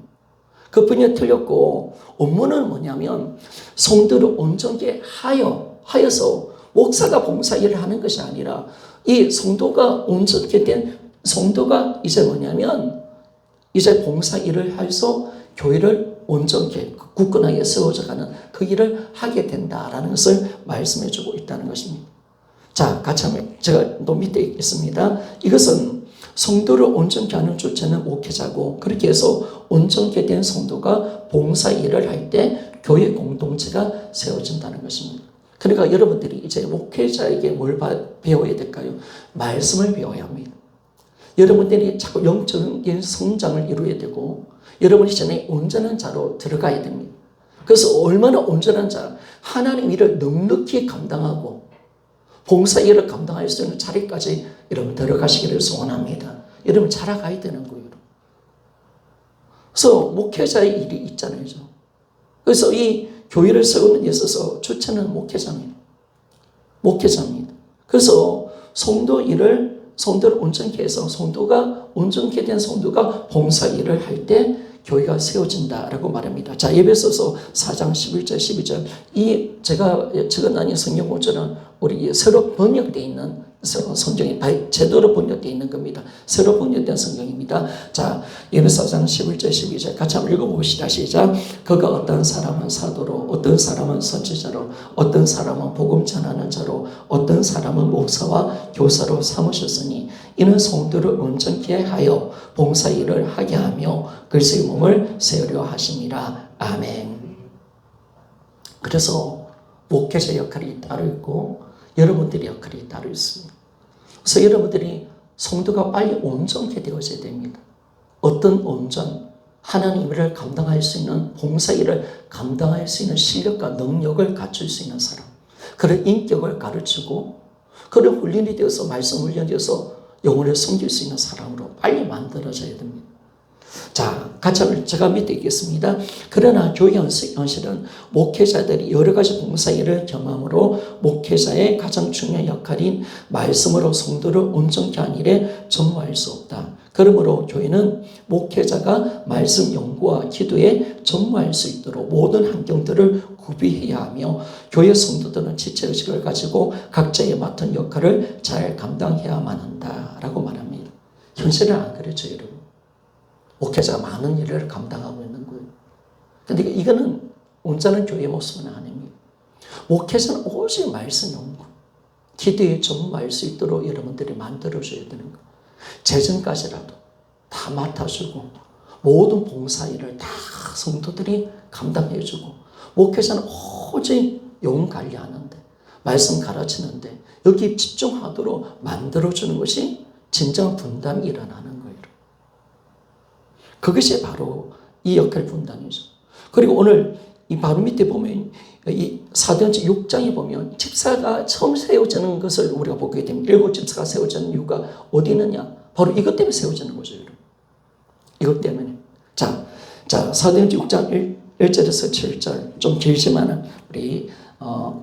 그 번역이 틀렸고, 업무는 뭐냐면, 성도를 온전케 하여서 목사가 봉사 일을 하는 것이 아니라, 이 성도가 온전케 된 성도가 이제 뭐냐면, 이제 봉사 일을 해서 교회를 온전케 굳건하게 세워져가는 그 일을 하게 된다라는 것을 말씀해 주고 있다는 것입니다. 자, 같이 한번 제가 또 밑에 있겠습니다. 이것은 성도를 온전케 하는 주체는 목회자고, 그렇게 해서 온전케 된 성도가 봉사 일을 할 때 교회 공동체가 세워진다는 것입니다. 그러니까 여러분들이 이제 목회자에게 뭘 배워야 될까요? 말씀을 배워야 합니다. 여러분들이 자꾸 영적인 성장을 이루어야 되고, 여러분이 전에 온전한 자로 들어가야 됩니다. 그래서 얼마나 온전한 자, 하나님 일을 넉넉히 감당하고 봉사 일을 감당할 수 있는 자리까지 여러분 들어가시기를 소원합니다. 여러분 자라가야 되는 거예요. 그래서 목회자의 일이 있잖아요. 그래서 이 교회를 세우는 데 있어서 주체는 목회자입니다. 그래서 성도를 온전케 해서 온전케 된 성도가 봉사 일을 할 때 교회가 세워진다라고 말합니다. 자, 에베소서 4장 11절 12절. 제가 적어놓은 성경 구절은 우리 새로 번역되어 있는 성경이 제대로 번역되어 있는 겁니다. 새로 번역된 성경입니다. 자, 에베소 4장 11절 12절 같이 한번 읽어봅시다. 시작. 그가 어떤 사람은 사도로, 어떤 사람은 선지자로, 어떤 사람은 복음 전하는 자로, 어떤 사람은 목사와 교사로 삼으셨으니 이는 성도를 온전케 하여 봉사 일을 하게 하며 그리스도의 몸을 세우려 하심이라. 아멘. 그래서 목회자 역할이 따로 있고 여러분들의 역할이 따로 있습니다. 그래서 여러분들이 성도가 빨리 온전케 되어져야 됩니다. 어떤 온전? 하나님 일을 감당할 수 있는, 봉사 일을 감당할 수 있는 실력과 능력을 갖출 수 있는 사람, 그런 인격을 가르치고 그런 훈련이 되어서 말씀 훈련이 되어서 영혼을 섬길 수 있는 사람으로 빨리 만들어져야 됩니다. 자, 같이 한번 제가 밑에 있겠습니다. 그러나 교회 현실은 목회자들이 여러 가지 봉사 일을 경험으로 목회자의 가장 중요한 역할인 말씀으로 성도를 온전케 하는 일에 전무할 수 없다. 그러므로 교회는 목회자가 말씀 연구와 기도에 전무할 수 있도록 모든 환경들을 구비해야 하며 교회 성도들은 지체의식을 가지고 각자의 맡은 역할을 잘 감당해야만 한다라고 말합니다. 현실은 안 그렇죠, 여러분. 목회자가 많은 일을 감당하고 있는 거예요. 그런데 이거는 온전한 교회의 모습은 아닙니다. 목회자는 오직 말씀 연구, 기도에 전무할 수 있도록 여러분들이 만들어줘야 되는 거예요. 재정까지라도 다 맡아주고 모든 봉사 일을 다 성도들이 감당해주고, 목회자는 오직 영혼 관리하는데, 말씀 가르치는데 여기 집중하도록 만들어주는 것이 진정한 분담이 일어나는 거예요. 그것이 바로 이 역할 분담이죠. 그리고 오늘 이 바로 밑에 보면 이 사도행전 6장에 보면 집사가 처음 세워지는 것을 우리가 보게 됩니다. 7 집사가 세워지는 이유가 어디 있느냐? 바로 이것 때문에 세워지는 거죠, 여러분. 이것 때문에. 자, 사도행전 6장 1절에서 7절 좀 길지만은 우리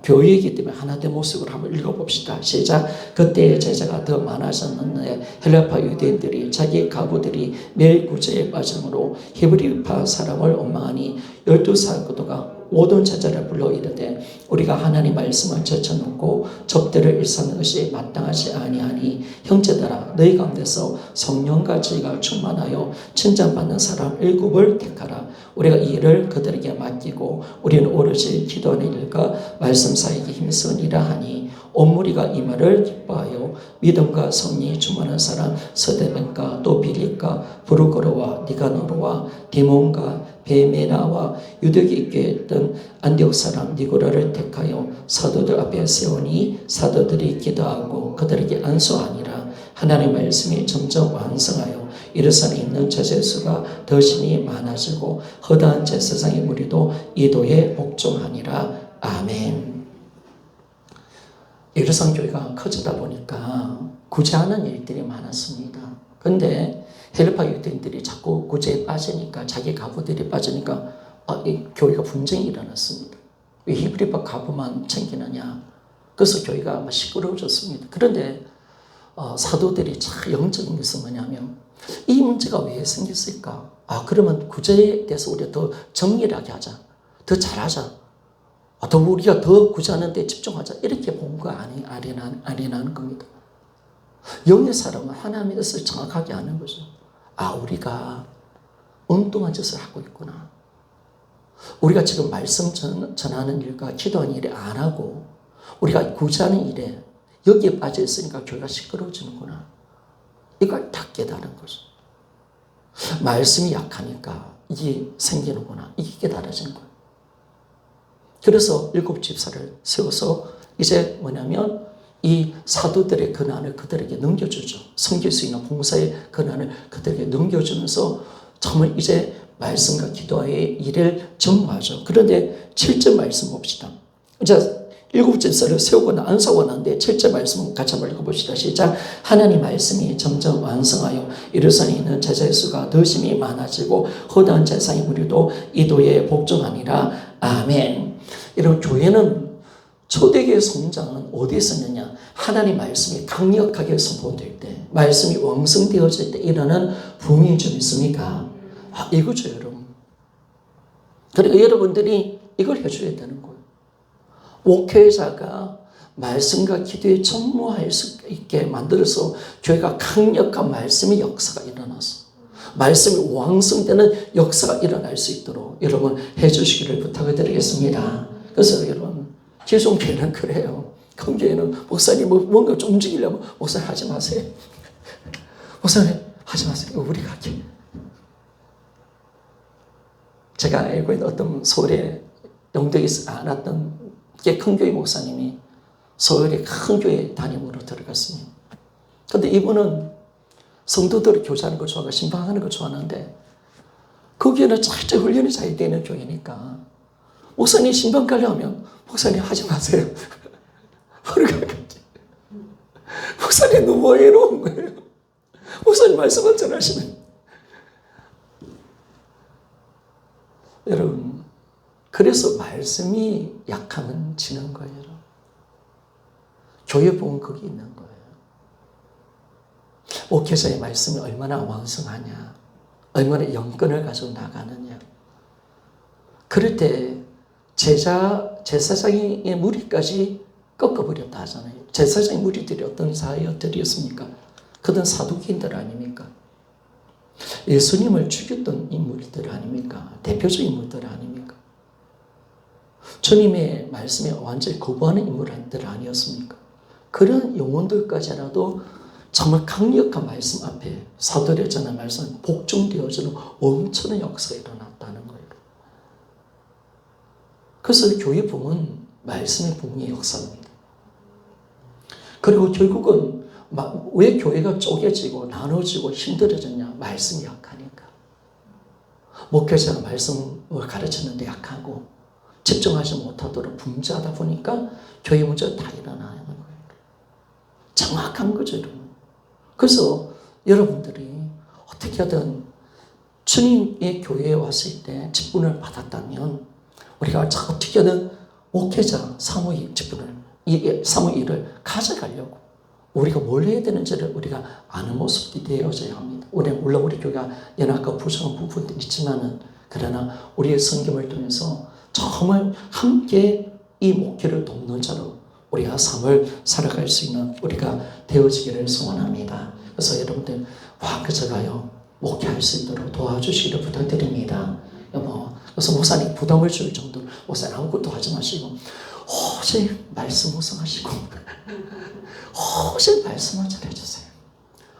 교회이기 때문에 하나된 모습으로 한번 읽어봅시다. 시작. 그때 제자가 더 많아졌는데 헬라파 유대인들이 자기 가부들이 매일 구제에 빠짐으로 히브리파 사람을 원망하니 12사도가 모든 제자를 불러 이르되 우리가 하나님 말씀을 제쳐놓고 접대를 일삼는 것이 마땅하지 아니하니 형제들아 너희 가운데서 성령과 지혜가 충만하여 칭찬받는 사람 7을 택하라. 우리가 이 일을 그들에게 맡기고 우리는 오로지 기도하는 일과 말씀 사이에 힘쓰니라 하니 온 무리가 이 말을 기뻐하여 믿음과 성령이 충만한 사람 서대벤과 또 빌립과 브루거로와 니가노로와 디몬과 베메나와 유대에 있게 했던 안디옥 사람 니고라를 택하여 사도들 앞에 세우니 사도들이 기도하고 그들에게 안수하니라. 하나님의 말씀이 점점 왕성하여 이르산에 있는 제자수가 더 심히 많아지고 허다한 제사장의 무리도 이도에 복종하니라. 아멘. 이르산 교회가 커지다 보니까 구제하는 일들이 많았습니다. 그런데 헬라파 유대인들이 자꾸 구제에 빠지니까, 자기 가부들이 빠지니까 이 교회가 분쟁이 일어났습니다. 왜 히브리파 가부만 챙기느냐? 그래서 교회가 시끄러워졌습니다. 그런데 사도들이 참 영적인 것은 뭐냐면 이 문제가 왜 생겼을까? 그러면 구제에 대해서 우리가 더 정밀하게 하자. 더 잘하자. 더 우리가 더 구제하는 데 집중하자. 이렇게 본 거 아니라는 겁니다. 영의 사람은 하나님의 뜻을 정확하게 아는 거죠. 우리가 엉뚱한 짓을 하고 있구나. 우리가 지금 말씀 전하는 일과 기도하는 일에 안 하고 우리가 구제하는 일에 여기에 빠져 있으니까 교회가 시끄러워지는구나. 이걸 다 깨달은 거죠. 말씀이 약하니까 이게 생기는구나. 이게 깨달아진 거예요. 그래서 7 집사를 세워서 이제 뭐냐면 이 사도들의 권한을 그들에게 넘겨주죠. 섬길 수 있는 봉사의 권한을 그들에게 넘겨주면서 정말 이제 말씀과 기도의 일을 전무하죠. 그런데 7절 말씀 봅시다. 이제 7 집사를 세우고 안수하고 난데 7절 말씀 같이 한번 읽어봅시다. 시작. 하나님 말씀이 점점 완성하여 이르산에 있는 제자의 수가 더 심히 많아지고 허다한 제사의 무리도 이도에 복종하니라. 아멘. 이런 교회는 초대교회 성장은 어디에 있었느냐? 하나님 말씀이 강력하게 선포될 때, 말씀이 왕성되어질 때 일어나는 부흥이 좀 있습니까? 이거죠, 여러분. 그러니까 여러분들이 이걸 해줘야 되는 거예요. 목회자가 말씀과 기도에 전무할 수 있게 만들어서 교회가 강력한 말씀의 역사가 일어나서 말씀이 왕성되는 역사가 일어날 수 있도록 여러분 해주시기를 부탁을 드리겠습니다. 그래서 여러분 기존 교회는 그래요. 큰 교회는 목사님 뭔가 좀 움직이려면 목사님 하지 마세요. 목사님 하지 마세요. 우리가 할게. 제가 알고 있는 어떤 서울에 영덕에 않았던 큰 교회 목사님이 서울의 큰 교회 담임으로 들어갔습니다. 그런데 이분은 성도들을 교제하는 걸 좋아하고 신방하는 걸 좋아하는데 그 교회는 철저히 훈련이 잘 되는 교회니까 목사님 신방 가려면 목사님 하지 마세요. 목사님 너무 외로운 거예요. 목사님 말씀만 전하시면. 여러분 그래서 말씀이 약하면 지는 거예요. 교회 보면 거기 있는 거예요. 목회자의 말씀이 얼마나 왕성하냐, 얼마나 영권을 가지고 나가느냐. 그럴 때 제사장의 무리까지 꺾어버렸다 하잖아요. 제사장의 무리들이 어떤 사회들이었습니까? 그들은 사두개인들 아닙니까? 예수님을 죽였던 인물들 아닙니까? 대표적 인물들 아닙니까? 주님의 말씀에 완전히 거부하는 인물들 아니었습니까? 그런 영혼들까지라도 정말 강력한 말씀 앞에 사도들의 전한 말씀 복종되어지는 엄청난 역사가 일어났다는 거예요. 그래서 교회 부흥은 말씀의 부흥의 역사입니다. 그리고 결국은 왜 교회가 쪼개지고 나눠지고 힘들어졌냐? 말씀이 약하니까. 목회자가 말씀을 가르치는데 약하고 집중하지 못하도록 분주하다 보니까 교회 문제가 다 일어나는 거예요. 정확한 거죠, 여러분. 그래서 여러분들이 어떻게든 주님의 교회에 왔을 때 직분을 받았다면 우리가 어떻게든 목회자 사무의 직분을, 사무의 일을 가져가려고 우리가 뭘 해야 되는지를 우리가 아는 모습이 되어져야 합니다. 물론 우리 교회가 연약하고 부족한 부분도 있지만은 그러나 우리의 성경을 통해서 정말 함께 이 목회를 돕는 자로 우리가 삶을 살아갈 수 있는 우리가 되어지기를 소원합니다. 그래서 여러분들 그저가요 목회할 수 있도록 도와주시기를 부탁드립니다. 그래서 목사님 부담을 줄 정도로 목사님 아무것도 하지 마시고 오직 말씀 묵상하시고 오직 말씀을 전해주세요.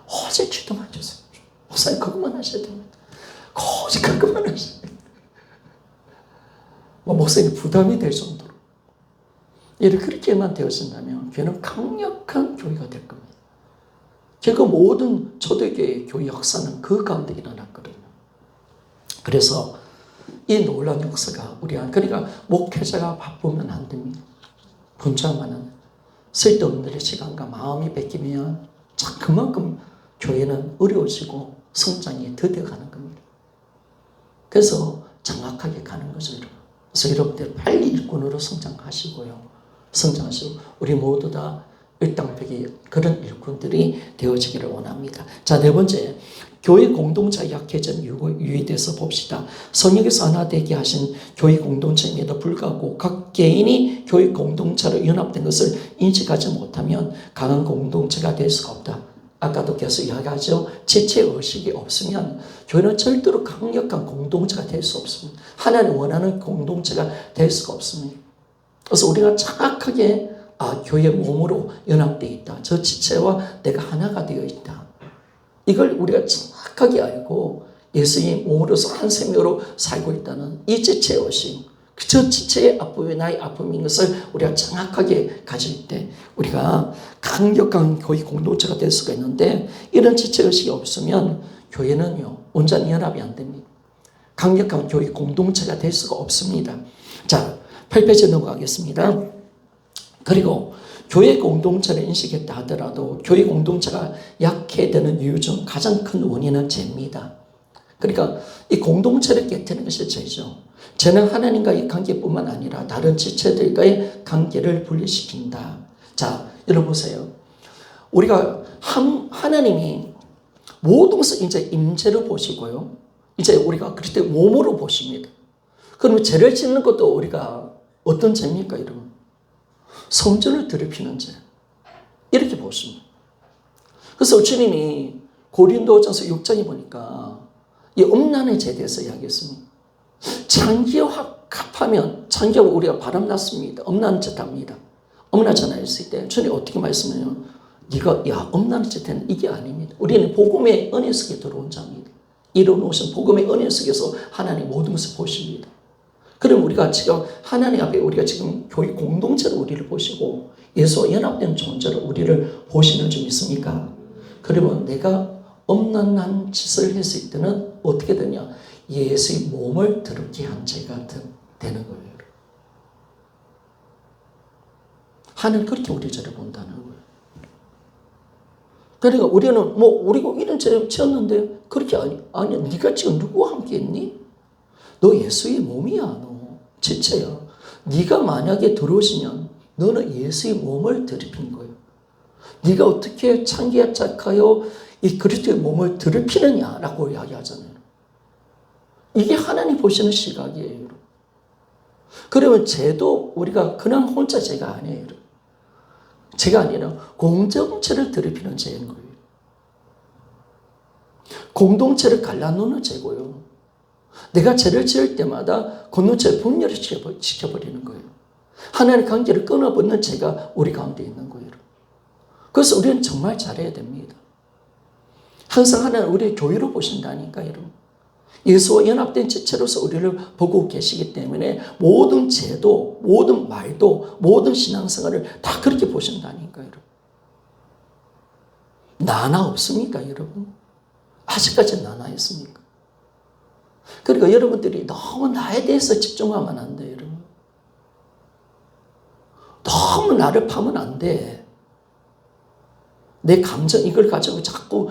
오직 기도만 주세요. 목사님 그것만 하셔야 됩니다. 오직 그것만 하셔야 됩니다. 목사님 부담이 될 정도로 이렇게 그렇게만 되어진다면 교회는 강력한 교회가 될 겁니다. 결국 모든 초대교회의 교회 역사는 그 가운데 일어났거든요. 그래서 이 놀라운 역사가 그러니까 목회자가 바쁘면 안 됩니다. 분주하면 쓸데없는 시간과 마음이 뺏기면 그만큼 교회는 어려워지고 성장이 더뎌가는 겁니다. 그래서 정확하게 가는 거죠. 그래서 여러분들 빨리 일꾼으로 성장하시고 우리 모두 다 일당백이 그런 일꾼들이 되어지기를 원합니다. 자, 네 번째, 교회 공동체가 약해진 이유에 대해서 봅시다. 성령께서 하나 되게 하신 교회 공동체임에도 불구하고 각 개인이 교회 공동체로 연합된 것을 인식하지 못하면 강한 공동체가 될 수가 없다. 아까도 계속 이야기하죠. 지체의식이 없으면 교회는 절대로 강력한 공동체가 될 수 없습니다. 하나님 원하는 공동체가 될 수가 없습니다. 그래서 우리가 정확하게 교회의 몸으로 연합되어 있다. 저 지체와 내가 하나가 되어 있다. 이걸 우리가 정확하게 알고 예수님 몸으로서 한 생명으로 살고 있다는 이 지체의식, 저 지체의 아픔이 나의 아픔인 것을 우리가 정확하게 가질 때 우리가 강력한 교회 공동체가 될 수가 있는데, 이런 지체의식이 없으면 교회는요 온전히 연합이 안 됩니다. 강력한 교회 공동체가 될 수가 없습니다. 자, 8페이지 넘어가겠습니다. 그리고 교회 공동체를 인식했다 하더라도 교회 공동체가 약해지는 이유 중 가장 큰 원인은 죄입니다. 그러니까 이 공동체를 깨뜨리는 것이 죄죠. 죄는 하나님과의 관계뿐만 아니라 다른 지체들과의 관계를 분리시킨다. 자, 여러분 보세요. 우리가 하나님이 모든 것을 이제 임재로 보시고요. 이제 우리가 그럴 때 몸으로 보십니다. 그러면 죄를 짓는 것도 우리가 어떤 죄입니까, 여러분? 성전을 더럽히는 죄. 이렇게 보십니다. 그래서 주님이 고린도전서 6장에 보니까 이 음란의 죄에 대해서 이야기했습니다. 장기와 합하면, 장기하고 우리가 바람났습니다. 음란한 짓 합니다. 음란한 짓 했을 때 주님 어떻게 말씀해요? 네가 음란한 짓 했는 이게 아닙니다. 우리는 복음의 은혜 속에 들어온 자입니다. 이뤄놓으신 복음의 은혜 속에서 하나님 모든 것을 보십니다. 그럼 우리가 지금 하나님 앞에 우리가 지금 교회 공동체로 우리를 보시고 예수와 연합된 존재로 우리를 보시는 점 있습니까? 그러면 내가 음란한 짓을 했을 때는 어떻게 되냐? 예수의 몸을 더럽게 한 죄가 되는 거예요. 하나님 그렇게 우리를 본다는 거예요. 그러니까 우리는 우리가 이런 죄를 지었는데 그렇게 아니 네가 지금 누구와 함께 했니? 너 예수의 몸이야. 너 지체야. 네가 만약에 들어오시면 너는 예수의 몸을 더럽힌 거예요. 네가 어떻게 창기에 착하여 이 그리스도의 몸을 더럽히느냐라고 이야기하잖아요. 이게 하나님 보시는 시각이에요. 그러면 죄도 우리가 그냥 혼자 죄가 아니에요. 죄가 아니라 공동체를 더럽히는 죄인 거예요. 공동체를 갈라놓는 죄고요. 내가 죄를 지을 때마다 공동체를 분열을 시켜버리는 거예요. 하나님의 관계를 끊어버리는 죄가 우리 가운데 있는 거예요. 그래서 우리는 정말 잘해야 됩니다. 항상 하나님 우리의 교회로 보신다니까, 여러분. 예수와 연합된 지체로서 우리를 보고 계시기 때문에 모든 죄도, 모든 말도, 모든 신앙생활을 다 그렇게 보신다니까, 여러분. 나나 없습니까, 여러분? 아직까지 나나 있습니까? 그러니까 여러분들이 너무 나에 대해서 집중하면 안 돼요, 여러분. 너무 나를 파면 안 돼. 내 감정, 이걸 가지고 자꾸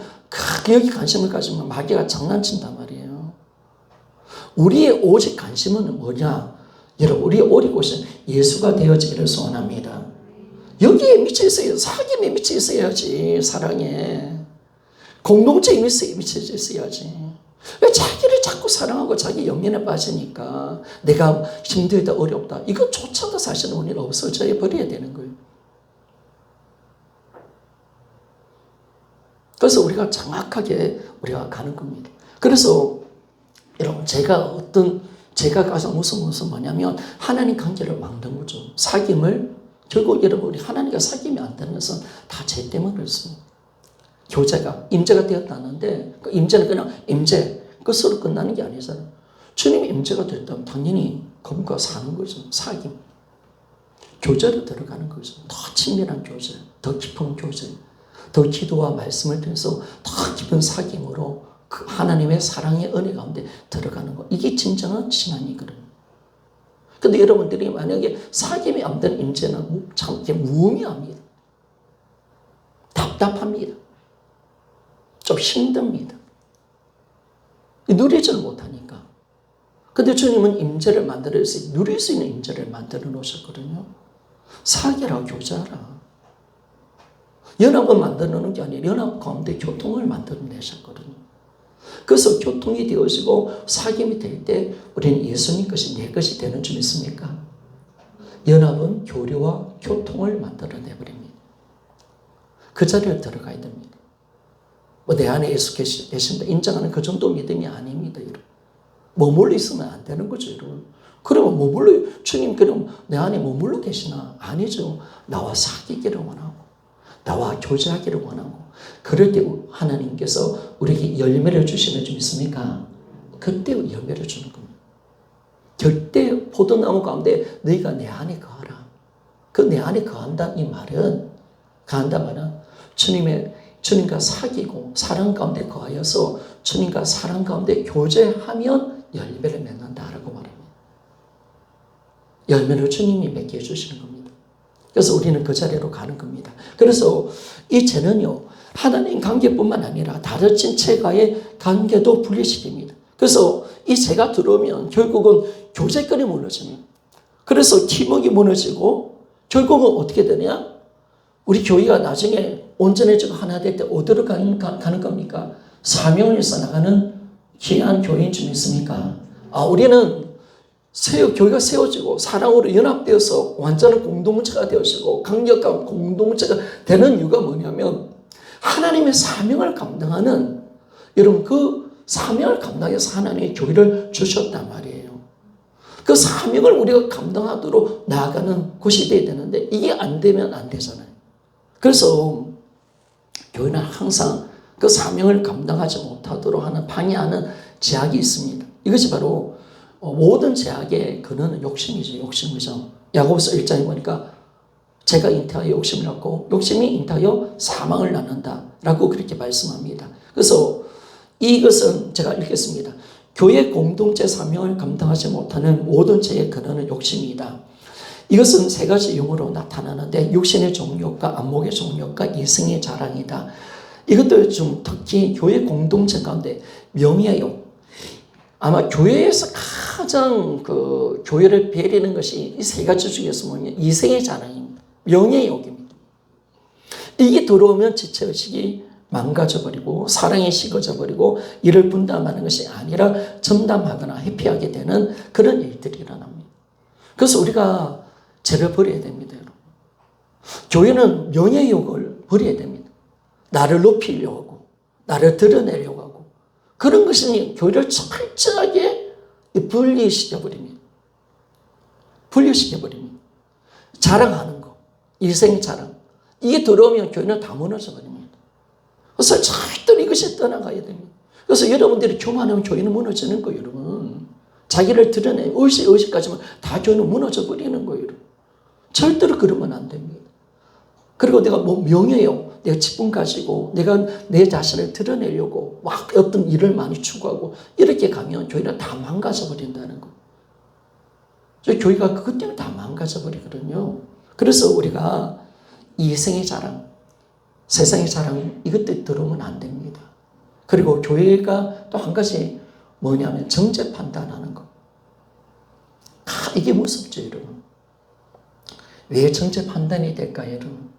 여기 관심을 가지면 마귀가 장난친단 말이에요. 우리의 오직 관심은 뭐냐? 여러분, 우리의 오직 것은 예수가 되어지기를 소원합니다. 여기에 미쳐 있어요. 사귐에 미쳐 있어야지. 사랑에. 공동체에 미쳐 있어야지. 왜 자기를 자꾸 사랑하고 자기 연민에 빠지니까 내가 힘들다 어렵다. 이것조차도 사실은 우리는 없어져 버려야 되는 거예요. 그래서 우리가 정확하게 우리가 가는 겁니다. 그래서 여러분 제가 가장 무서운 것은 뭐냐면 하나님 관계를 막는 거죠. 사귐을 결국 여러분 우리 하나님과 사귐이 안 되는 것은 다 죄 때문에 그렇습니다. 교제가 임재가 되었다는데 그 임재는 그냥 임재 그것으로 끝나는 게 아니잖아요. 주님이 임재가 됐다면 당연히 그분과 사는 거죠. 사귐. 교제로 들어가는 거죠. 더 친밀한 교제, 더 깊은 교제, 더 기도와 말씀을 통해서 더 깊은 사귐으로 그 하나님의 사랑의 은혜 가운데 들어가는 거. 이게 진정한 신앙이거든요. 근데 여러분들이 만약에 사귐이 안 되는 임재는 참 무의미합니다. 답답합니다. 좀 힘듭니다. 누리지를 못하니까. 근데 주님은 임재를 만들어서 누릴 수 있는 임재를 만들어 놓으셨거든요. 사귀라, 교제하라. 연합을 만들어내는 게 아니라 연합 가운데 교통을 만들어내셨거든요. 그래서 교통이 되어지고 사귐이 될 때 우리는 예수님 것이 내 것이 되는 줄 믿습니까? 연합은 교류와 교통을 만들어내버립니다. 그 자리에 들어가야 됩니다. 뭐 내 안에 예수 계신다 인정하는 그 정도 믿음이 아닙니다, 여러분. 머물러 있으면 안 되는 거죠, 여러분. 그러면 주님 그럼 내 안에 머물러 계시나? 아니죠. 나와 사귀기를 원하고, 나와 교제하기를 원하고, 그럴 때 하나님께서 우리에게 열매를 주시는 줄 믿습니까? 그때 열매를 주는 겁니다. 절대 포도나무 가운데 너희가 내 안에 거하라. 그 내 안에 거한다는 이 말은, 주님과 사귀고 사랑 가운데 거하여서 주님과 사랑 가운데 교제하면 열매를 맺는다라고 말합니다. 열매를 주님이 맺게 해주시는 겁니다. 그래서 우리는 그 자리로 가는 겁니다. 그래서 이 죄는요, 하나님 관계뿐만 아니라 다른 친체과의 관계도 분리시킵니다. 그래서 이 죄가 들어오면 결국은 교제권이 무너집니다. 그래서 팀워크가 무너지고 결국은 어떻게 되냐? 우리 교회가 나중에 온전해지고 하나 될 때 어디로 가는 겁니까? 사명을 위해서 나가는 귀한 교회인 줄 믿습니까? 우리는 교회가 세워지고 사랑으로 연합되어서 완전한 공동체가 되어지고 강력한 공동체가 되는 이유가 뭐냐면 하나님의 사명을 감당하는, 여러분 그 사명을 감당해서 하나님의 교회를 주셨단 말이에요. 그 사명을 우리가 감당하도록 나아가는 곳이 되어야 되는데 이게 안 되면 안 되잖아요. 그래서 교회는 항상 그 사명을 감당하지 못하도록 하는 방해하는 제약이 있습니다. 이것이 바로 모든 제약의 근원은 욕심이죠. 야고보서 1장에 보니까 죄가 잉태하여 욕심을 낳고 욕심이 잉태하여 사망을 낳는다라고 그렇게 말씀합니다. 그래서 이것은 제가 읽겠습니다. 교회 공동체 사명을 감당하지 못하는 모든 죄의 근원은 욕심이다. 이것은 세 가지 용어로 나타나는데 육신의 정욕과 안목의 정욕과 이성의 자랑이다. 이것들 중 특히 교회 공동체 가운데 명예욕, 아마 교회에서 가장 교회를 배리는 것이 이 세 가지 중에서 뭐냐? 이성의 자랑입니다. 명예욕입니다. 이게 들어오면 지체의식이 망가져버리고 사랑이 식어져 버리고 이를 분담하는 것이 아니라 전담하거나 회피하게 되는 그런 일들이 일어납니다. 그래서 우리가 죄를 버려야 됩니다, 여러분. 교회는 명예욕을 버려야 됩니다. 나를 높이려고 하고, 나를 드러내려고 하고, 그런 것이 교회를 철저하게 분리시켜버립니다. 자랑하는 거, 일생 자랑. 이게 들어오면 교회는 다 무너져 버립니다. 그래서 절대로 이것이 떠나가야 됩니다. 그래서 여러분들이 교만하면 교회는 무너지는 거예요, 여러분. 자기를 드러내, 의식까지만 다 교회는 무너져 버리는 거예요, 여러분. 절대로 그러면 안 됩니다. 그리고 내가 명예요. 내가 직분 가지고 내가 내 자신을 드러내려고 막 어떤 일을 많이 추구하고 이렇게 가면 교회는 다 망가져 버린다는 거. 교회가 그것 때문에 다 망가져 버리거든요. 그래서 우리가 이생의 자랑, 세상의 자랑 이것들 들어오면 안 됩니다. 그리고 교회가 또 한 가지 뭐냐면 정죄 판단하는 거. 이게 무섭죠, 여러분. 왜 정죄 판단이 될까요, 여러분?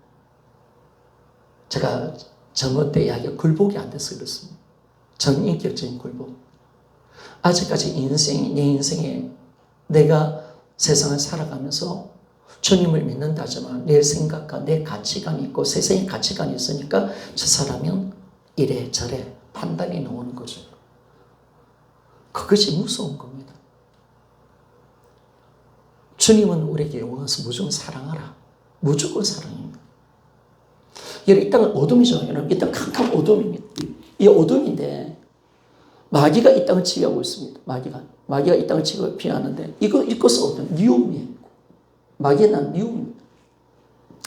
제가 젊은 때 이야기가 굴복이 안 돼서 그렇습니다. 전인격적인 굴복. 아직까지 내 인생에 내가 세상을 살아가면서 주님을 믿는다지만 내 생각과 내 가치관이 있고 세상의 가치관이 있으니까 저 사람은 이래저래 판단이 나오는 거죠. 그것이 무서운 겁니다. 주님은 우리에게 와서 무조건 사랑하라. 무조건 사랑입니다. 이 땅은 어둠이죠. 여러분, 이 땅은 캄캄한 어둠입니다. 이 어둠인데 마귀가 이 땅을 지배하고 있습니다. 마귀가 이 땅을 지배하는데 이것은 어떤 미움이에요. 마귀의 난 미움입니다.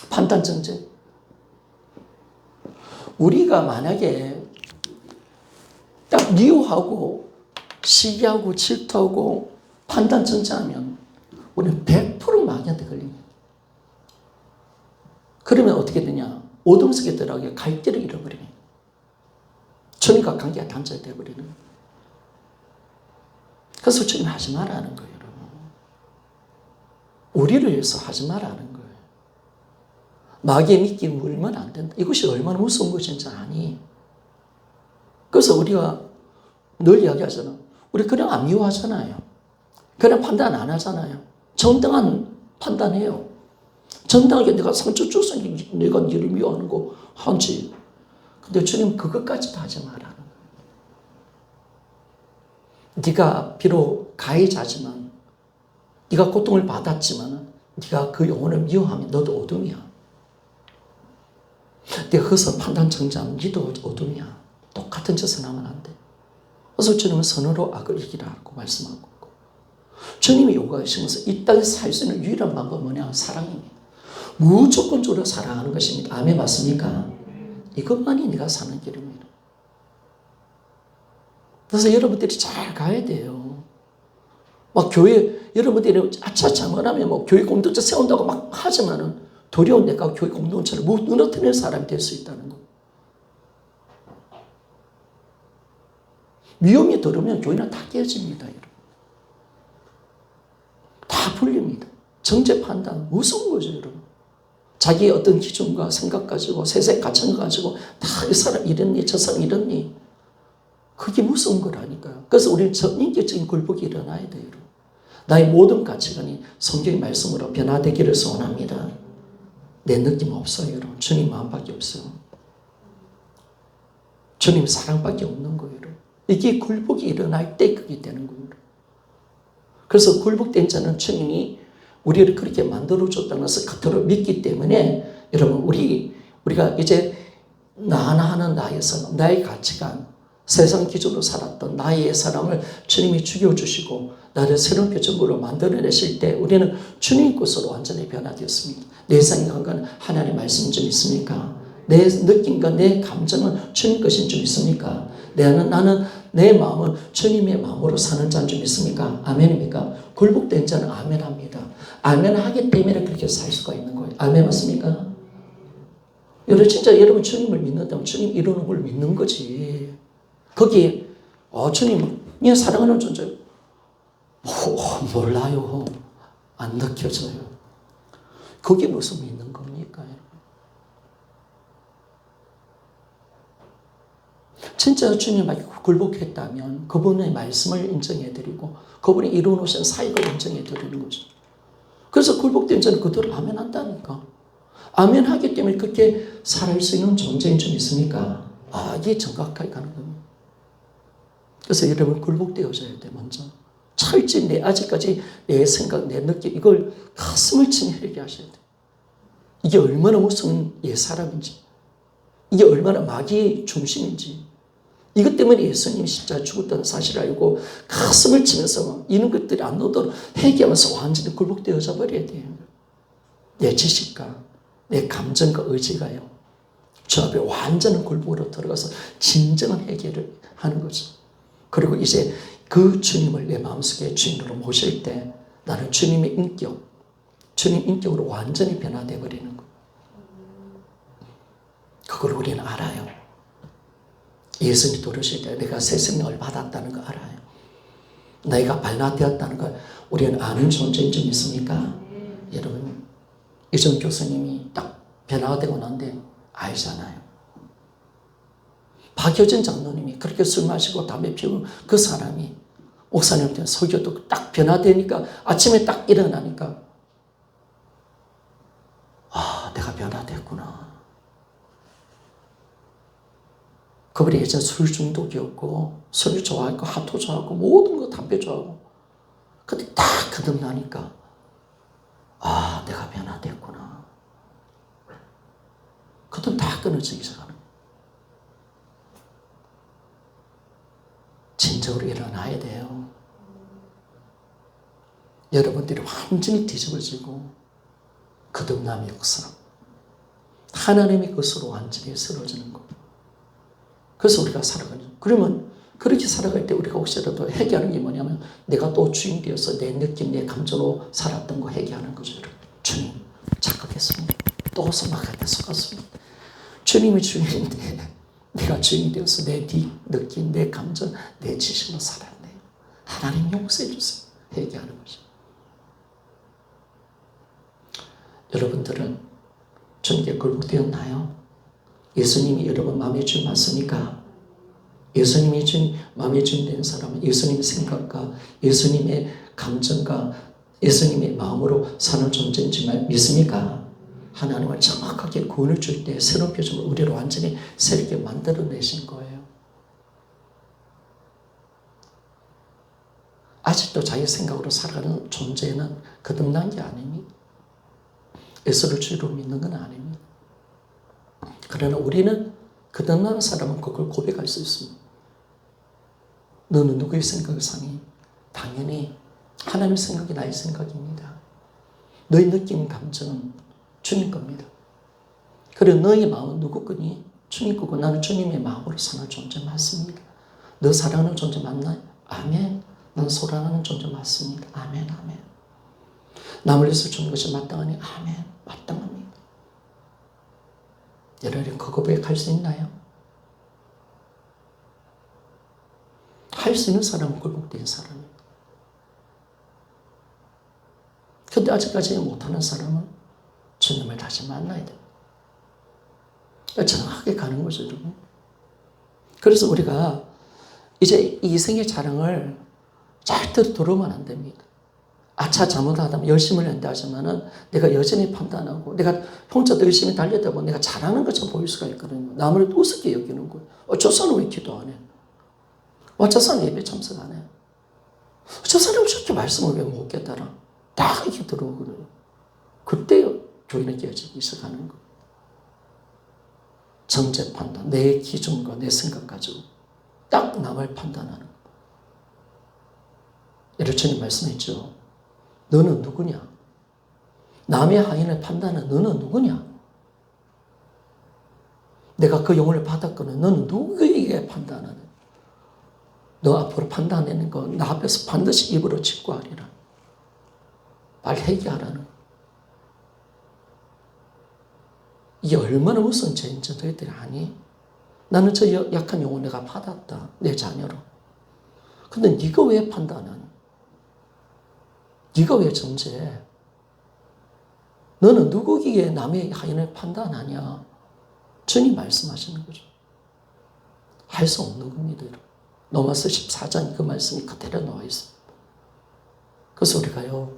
판단 정죄. 우리가 만약에 딱 미워하고 시기하고 질투하고 판단 정죄하면 우리는 100% 마귀한테 걸립니다. 그러면 어떻게 되냐? 어둠 속에 들어가게 갈 길을 잃어버립니다. 주님과 관계가 단절되어 버리는 거예요. 그래서 주님 하지 말라는 거예요, 여러분. 우리를 위해서 하지 말라는 거예요. 마귀의 미끼 물면 안 된다. 이것이 얼마나 무서운 것인지 아니. 그래서 우리가 늘 이야기하잖아. 우리 그냥 안 미워하잖아요. 그냥 판단 안 하잖아요. 정당한 판단해요. 정당하게 내가 상처 줘서 내가 니를 미워하는 거 하지. 근데 주님 그것까지도 하지 말라는 거예요. 네가 비록 가해자지만, 네가 고통을 받았지만, 네가 그 영혼을 미워하면 너도 어둠이야. 내가 거기서 판단 정지하면 니도 어둠이야. 똑같은 짓을 하면 안 돼. 그래서 주님은 선으로 악을 이기라고 말씀하고 있고, 주님이 요구하시면서 이 땅에서 살 수 있는 유일한 방법은 뭐냐? 사랑입니다. 무조건적으로 사랑하는 것입니다. 아멘 맞습니까? 이것만이 네가 사는 길입니다. 그래서 여러분들이 잘 가야 돼요. 막 교회, 여러분들이 아차차 뭐라면 뭐 교회 공동체 세운다고 막 하지만은 도리어 내가 교회 공동체를 무너뜨리는 사람이 될 수 있다는 거. 위험이 들으면 교회는 다 깨집니다, 여러분. 다 풀립니다. 정죄 판단, 무서운 거죠, 여러분. 자기의 어떤 기준과 생각 가지고, 세상의 가치관 가지고, 다 이 사람 이랬니, 저 사람 이랬니. 그게 무서운 거라니까요. 그래서 우리는 인격적인 굴복이 일어나야 돼요, 여러분. 나의 모든 가치관이 성경의 말씀으로 변화되기를 소원합니다. 내 느낌 없어요, 여러분. 주님 마음밖에 없어요. 주님 사랑밖에 없는 거예요, 여러분. 이게 굴복이 일어날 때 그게 되는 겁니다. 그래서 굴복된 자는 주님이 우리를 그렇게 만들어줬다는 것을 겉으로 믿기 때문에 여러분 우리가 이제 나하는 나의 사람, 나의 가치관, 세상 기준으로 살았던 나의 사람을 주님이 죽여주시고 나를 새로운 표정으로 만들어내실 때 우리는 주님 것으로 완전히 변화되었습니다. 내 생각은 하나님의 말씀 좀 있습니까? 내 느낌과 내 감정은 주님 것인 줄 믿습니까? 나는 내 마음은 주님의 마음으로 사는 자인 줄 믿습니까? 아멘입니까? 굴복된 자는 아멘합니다. 아멘하기 때문에 그렇게 살 수가 있는 거예요. 아멘 맞습니까? 여러분 진짜 여러분 주님을 믿는다면 주님 이루는 걸 믿는 거지. 거기에 주님이 사랑하는 존재예요. 몰라요. 안 느껴져요. 그게 무슨 믿는 겁니까? 진짜 주님에게 굴복했다면 그분의 말씀을 인정해드리고 그분이 이루어놓으신 사역을 인정해드리는 거죠. 그래서 굴복된 자는 그대로 아멘한다니까. 아멘하기 때문에 그렇게 살아갈 수 있는 존재인 줄 믿습니까? 이게 정확하게 가는 겁니다. 그래서 여러분 굴복되어져야 돼. 먼저 철저히 아직까지 내 생각, 내 느낌 이걸 가슴을 치며 회개하셔야 돼. 이게 얼마나 무서운 옛사람인지, 이게 얼마나 마귀의 중심인지, 이것 때문에 예수님이 십자가에 죽었다는 사실을 알고 가슴을 치면서 이런 것들이 안 나오도록 회개하면서 완전히 굴복되어져 버려야 돼요. 내 지식과 내 감정과 의지가요, 저 앞에 완전한 굴복으로 들어가서 진정한 회개를 하는 거죠. 그리고 이제 그 주님을 내 마음속에 주인으로 모실 때 나는 주님의 인격, 주님 인격으로 완전히 변화되어 버리는 거예요. 그걸 우리는 알아요. 예수님이 돌으실 때 내가 새 생명을 받았다는 거 알아요. 내가 발라되었다는 걸 우리는 아는 존재인 줄 믿습니까? 여러분, 이정 교수님이 딱 변화되고 난 뒤에 알잖아요. 박효진 장로님이 그렇게 술 마시고 담배 피우고 그 사람이 목사님한테 설교도 딱 변화되니까 아침에 딱 일어나니까 내가 변화됐구나. 그분이 예전 술 중독이었고 술 좋아하고 하토 좋아하고 모든 거 담배 좋아하고 근데 딱 거듭나니까 내가 변화됐구나. 그것도 다 끊어지기 시작하는 거예요. 진정으로 일어나야 돼요. 여러분들이 완전히 뒤집어지고 거듭남의 역사, 하나님의 것으로 완전히 쓰러지는 거. 그래서 우리가 살아가죠. 그러면 그렇게 살아갈 때 우리가 혹시라도 회개하는 게 뭐냐면 내가 또 주인 되어서 내 느낌, 내 감정으로 살았던 거 회개하는 거죠. 주님, 착각했습니다. 또 선악한테 속았습니다. 주님이 주인인데 내가 주인이 되어서 내 느낌, 내 감정, 내 지식으로 살았네요. 하나님 용서해 주세요. 회개하는 거죠. 여러분들은 주님께 굴복되었나요? 예수님이 여러분 마음에 주인 맞습니까? 예수님이 주인 마음에 주인 된 사람은 예수님의 생각과 예수님의 감정과 예수님의 마음으로 사는 존재인 줄 믿습니까? 하나님은 정확하게 구원을 줄 때 새로운 표정을 우리를 완전히 새롭게 만들어내신 거예요. 아직도 자기 생각으로 살아가는 존재는 거듭난 게 아닙니다. 예수를 주로 믿는 건 아닙니다. 그러나 우리는 거듭난 사람은 그걸 고백할 수 있습니다. 너는 누구의 생각을 사니? 당연히 하나님의 생각이 나의 생각입니다. 너의 느낌, 감정은 주님 겁니다. 그리고 너의 마음은 누구 거니? 주님 거고 나는 주님의 마음으로 사는 존재 맞습니다. 너 사랑하는 존재 맞나요? 아멘. 난 사랑하는 존재 맞습니다. 아멘, 아멘. 남을 위해서 주는 것이 마땅하니? 아멘, 마땅합니다. 여러분 그 고백할 수 있나요? 할 수 있는 사람은 굴복된 사람입니다. 근데 아직까지 못하는 사람은 주님을 다시 만나야 됩니다. 정확하게 가는 거죠, 여러분. 그래서 우리가 이제 이 생의 자랑을 절대로 들어오면 안 됩니다. 아차 잘못하다면 열심히 한다 하지만은 내가 여전히 판단하고 내가 혼자도 열심히 달려다 보면 내가 잘하는 것처럼 보일 수가 있거든요. 남을 우습게 여기는 거예요. 저 사람은 왜 기도 안 해? 저 사람 예배 참석 안 해? 저 사람은 저렇게 말씀을 왜 못 깨달아? 다 이렇게 들어오거든요. 그때 교인의 깨어지기 시작하는 거예요. 정죄 판단, 내 기준과 내 생각 가지고 딱 남을 판단하는 거예요. 예를 주님 말씀했죠. 너는 누구냐? 남의 하인을 판단하는 너는 누구냐? 내가 그 영혼을 받았거든. 너는 누구에게 판단하는? 너 앞으로 판단하는 거 나 앞에서 반드시 입으로 직구하리라. 빨리 회개하라는. 이게 얼마나 무서운 죄인지 너희들이 아니? 나는 저 약한 영혼 내가 받았다. 내 자녀로. 근데 네가 왜 판단하니? 네가 왜 정죄해? 너는 누구기에 남의 하인을 판단하냐? 주님 말씀하시는 거죠. 할 수 없는 겁니다. 로마서 14장 그 말씀이 그대로 나와 있습니다. 그래서 우리가요,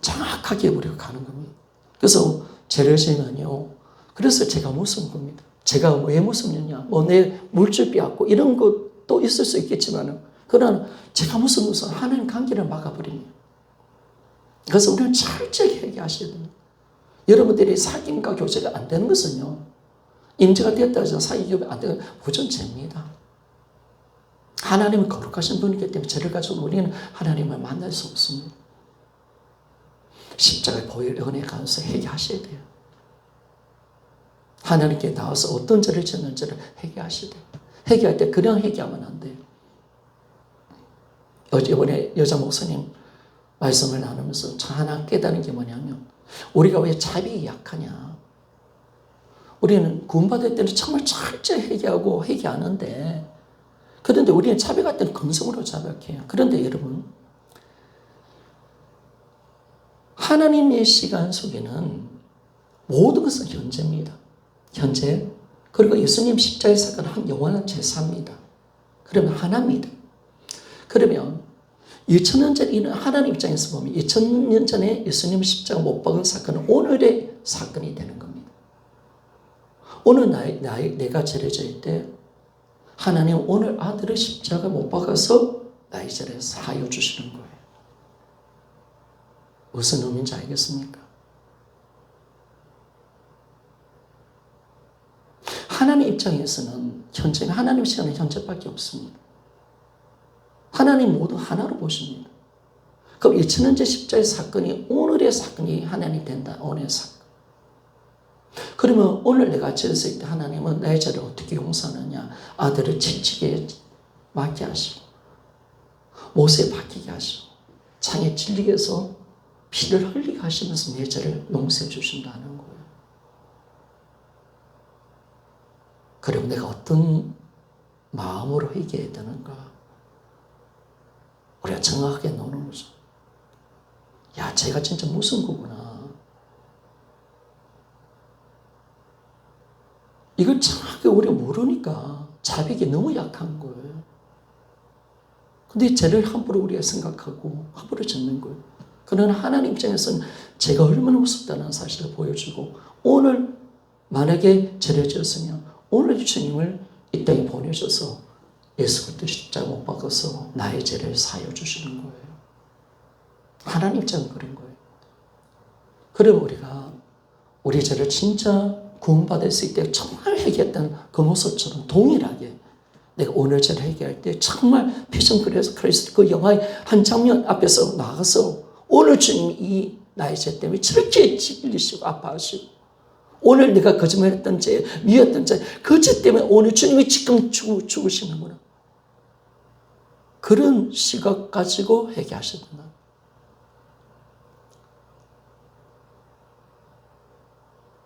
정확하게 우리가 가는 겁니다. 그래서 죄를 지면요, 그래서 제가 무서운 겁니다. 제가 왜 무섭느냐? 뭐 내 물질 빼앗고 이런 것도 있을 수 있겠지만, 그러나 제가 무슨 하나님 관계를 막아버립니다. 그래서 우리는 철저히 회개하셔야 됩니다. 여러분들이 사귐과 교제가 안 되는 것은요, 인재가 됐다 해서 사귐 교제 안 되는 무전 죄입니다. 하나님은 거룩하신 분이기 때문에 죄를 가지고 우리는 하나님을 만날 수 없습니다. 십자가의 보혈 은혜에 가서 회개하셔야 돼요. 하나님께 나와서 어떤 죄를 지었는지를 회개하셔야 돼요. 회개할 때 그냥 회개하면 안 돼요. 이번에 여자 목사님 말씀을 나누면서 저 하나 깨달은 게 뭐냐면, 우리가 왜 자비가 약하냐? 우리는 구원받을 때는 정말 철저히 회개하고 회개하는데, 그런데 우리는 자백할 때는 근성으로 자백해요. 그런데 여러분, 하나님의 시간 속에는 모든 것은 현재입니다. 현재. 그리고 예수님 십자가의 사건은 한 영원한 제사입니다. 그러면 하나입니다. 그러면 2000년 전에 하나님 입장에서 보면 2000년 전에 예수님 십자가 못 박은 사건은 오늘의 사건이 되는 겁니다. 오늘 내가 죄를 지을 때 하나님 오늘 아들의 십자가 못 박아서 나의 죄를 사하여 주시는 거예요. 무슨 의미인지 알겠습니까? 하나님 입장에서는 현재는 하나님 시간은 현재밖에 없습니다. 하나님 모두 하나로 보십니다. 그럼 2000년째 십자가의 사건이 오늘의 사건이 하나님이 된다. 오늘의 사건. 그러면 오늘 내가 죄했을 때 하나님은 나의 죄를 어떻게 용서하느냐? 아들을 채찍에 맞게 하시고 못에 박히게 하시고 창에 찔리게 해서 피를 흘리게 하시면서 내 죄를 용서해 주신다는 거예요. 그럼 내가 어떤 마음으로 회개해야 되는가? 우리가 정확하게 노는 거죠. 야, 제가 진짜 무슨 거구나. 이걸 정확하게 우리가 모르니까 자백이 너무 약한 거예요. 근데 죄를 함부로 우리가 생각하고 함부로 짓는 거예요. 그러나 하나님 입장에서는 죄가 얼마나 무섭다는 사실을 보여주고, 오늘 만약에 죄를 지었으면 오늘 주님을 이 땅에 보내셔서 예수 그리스도 십자가 못 박아서 나의 죄를 사하여 주시는 거예요. 하나님 입장은 그런 거예요. 그럼 우리가 우리 죄를 진짜 구원받을 수 있게 정말 회개했던 그 모습처럼 동일하게 내가 오늘 죄를 회개할 때 정말 패션 크리스트 그 영화의 한 장면 앞에서 나가서 오늘 주님이 이 나의 죄 때문에 저렇게 찔리시고 아파하시고, 오늘 내가 거짓말했던 죄, 미웠던 죄, 그 죄 때문에 오늘 주님이 지금 죽으시는구나. 그런 시각 가지고 회개하셨구나.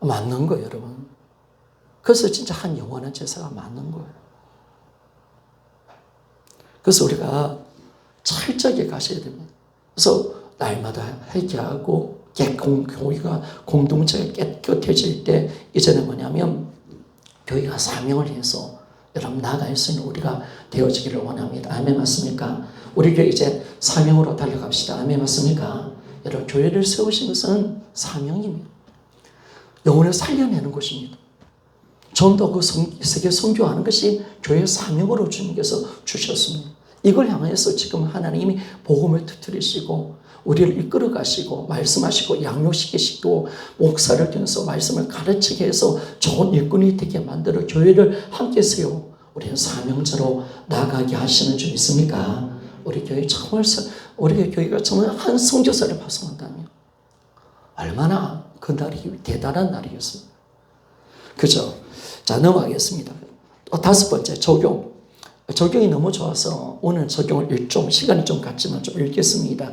맞는 거예요, 여러분. 그래서 진짜 한 영원한 제사가 맞는 거예요. 그래서 우리가 철저하게 가셔야 됩니다. 그래서 날마다 회개하고 교회가 공동체가 깨끗해질 때 이제는 뭐냐면 교회가 사명을 해서 여러분 나아갈 수 있는 우리가 되어지기를 원합니다. 아멘 맞습니까? 우리 교회 이제 사명으로 달려갑시다. 아멘 맞습니까? 여러분 교회를 세우신 것은 사명입니다. 영혼을 살려내는 것입니다. 전도하고 세계 선교하는 것이 교회의 사명으로 주님께서 주셨습니다. 이걸 향해서 지금 하나님이 복음을 터뜨리시고 우리를 이끌어 가시고 말씀하시고 양육시키시고 목사를 통해서 말씀을 가르치게 해서 좋은 일꾼이 되게 만들어 교회를 함께 세워 우리는 사명자로 나아가게 하시는 줄 믿습니까? 우리 교회 정말 우리 교회가 정말 한 선교사를 파송한다면 얼마나 그 날이 대단한 날이겠습니까? 그죠? 자, 넘어가겠습니다. 또 다섯 번째, 적용. 적용이 너무 좋아서 오늘 적용을 시간이 좀 갔지만 좀 읽겠습니다.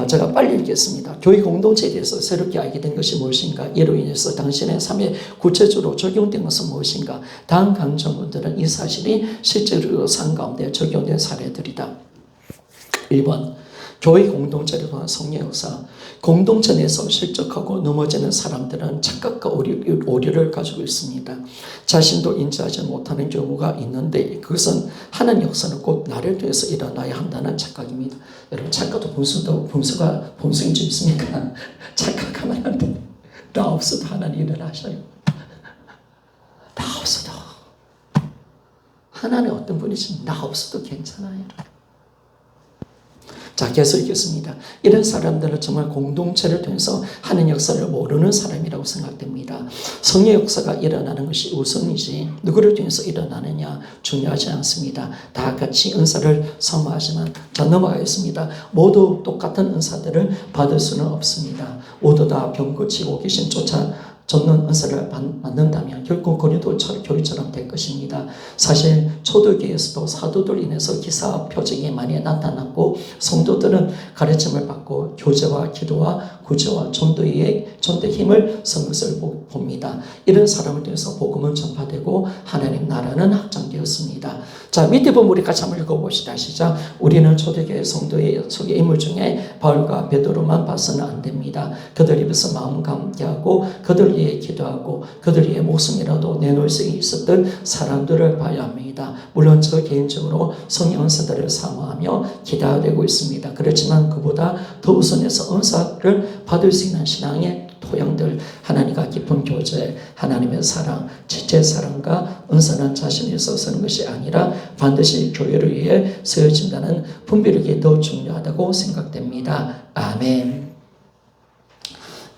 제가 빨리 읽겠습니다. 교회 공동체에 대해서 새롭게 알게 된 것이 무엇인가? 이로 인해서 당신의 삶에 구체적으로 적용된 것은 무엇인가? 다음 강정분들은 이 사실이 실제로 삶 가운데 적용된 사례들이다. 1번, 교회 공동체를 통한 성령 역사. 공동체 내에서 실족하고 넘어지는 사람들은 착각과 오류를 가지고 있습니다. 자신도 인지하지 못하는 경우가 있는데 그것은 하나님 역사는 꼭 나를 통해서 일어나야 한다는 착각입니다. 여러분 착각도 본성인 줄 믿습니까? 착각하면 안 돼. 나 없어도 하나님 일어나셔요. 나 없어도. 하나님 어떤 분이시면 나 없어도 괜찮아요. 자, 계속 읽겠습니다. 이런 사람들은 정말 공동체를 통해서 하는 역사를 모르는 사람이라고 생각됩니다. 성령 역사가 일어나는 것이 우선이지 누구를 통해서 일어나느냐 중요하지 않습니다. 다 같이 은사를 사모하지만, 자 넘어가겠습니다. 모두 똑같은 은사들을 받을 수는 없습니다. 모두 다 병 고치고 귀신 쫓는 은사를 받는다면 결국 고린도 교회처럼 될 것입니다. 사실 초대교회에서도 사도들 인해서 기사 표적이 많이 나타났고 성도들은 가르침을 받고 교제와 기도와 구제와 전도의 힘을 쓴 것을 봅니다. 이런 사람을 통해서 복음은 전파되고 하나님 나라는 확장되었습니다. 자, 밑에 보면 우리 같이 한번 읽어봅시다. 시작. 우리는 초대교회 성도의 속의 인물 중에 바울과 베드로만 봐서는 안 됩니다. 그들 입에서 마음 감개하고 그들 위해 기도하고 그들 위해 목숨이라도 내놓을 수 있었던 사람들을 봐야 합니다. 물론 저 개인적으로 성령 은사들을 사모하며 기도하고 있습니다. 그렇지만 그보다 더 우선해서 은사를 받을 수 있는 신앙의 토양들, 하나님과 깊은 교제, 하나님의 사랑, 지체 사랑과 은사는 자신에 있어서는 것이 아니라 반드시 교회를 위해 세워진다는 분별력이 더 중요하다고 생각됩니다. 아멘.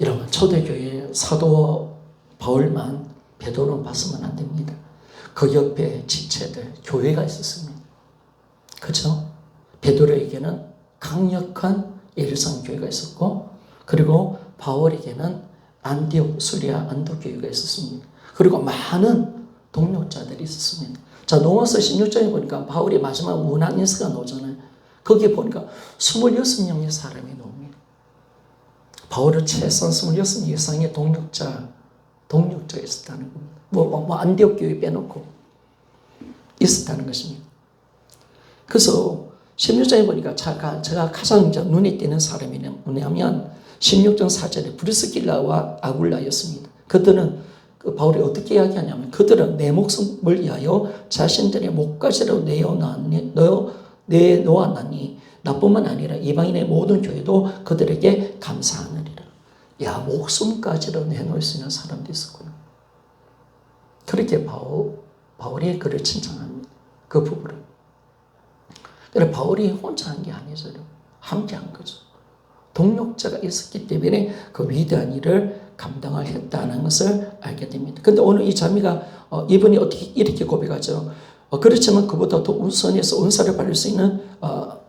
여러분, 초대교회 사도 바울만 베드로는 봤으면 안 됩니다. 그 옆에 지체들, 교회가 있었습니다. 그렇죠? 베드로에게는 강력한 예루살렘 교회가 있었고, 그리고 바울에게는 안디옥, 수리아, 안독 교회가 있었습니다. 그리고 많은 동력자들이 있었습니다. 자, 로마서 16장에 보니까 바울이 마지막 문안 인사가 나오잖아요. 거기에 보니까 26명의 사람이 나옵니다. 바울은 최소한 26명 이상의 동력자가 있었다는 겁니다. 안디옥 교회 빼놓고 있었다는 것입니다. 그래서 16장에 보니까 제가 가장 눈에 띄는 사람이 뭐냐면 16장 4절에 브리스길라와 아굴라였습니다. 그들은 그 바울이 어떻게 이야기하냐면 그들은 내 목숨을 위하여 자신들의 목까지도 내놓았나니 나뿐만 아니라 이방인의 모든 교회도 그들에게 감사하느니라. 야, 목숨까지도 내놓을 수 있는 사람도 있었구나. 그렇게 바울이 그를 칭찬합니다. 그 부부를. 그래 바울이 혼자 한 게 아니죠. 함께 한 거죠. 동력자가 있었기 때문에 그 위대한 일을 감당을 했다는 것을 알게 됩니다. 근데 오늘 이 자매가 이분이 어떻게 이렇게 고백하죠. 그렇지만 그보다 더 우선해서 은사를 받을 수 있는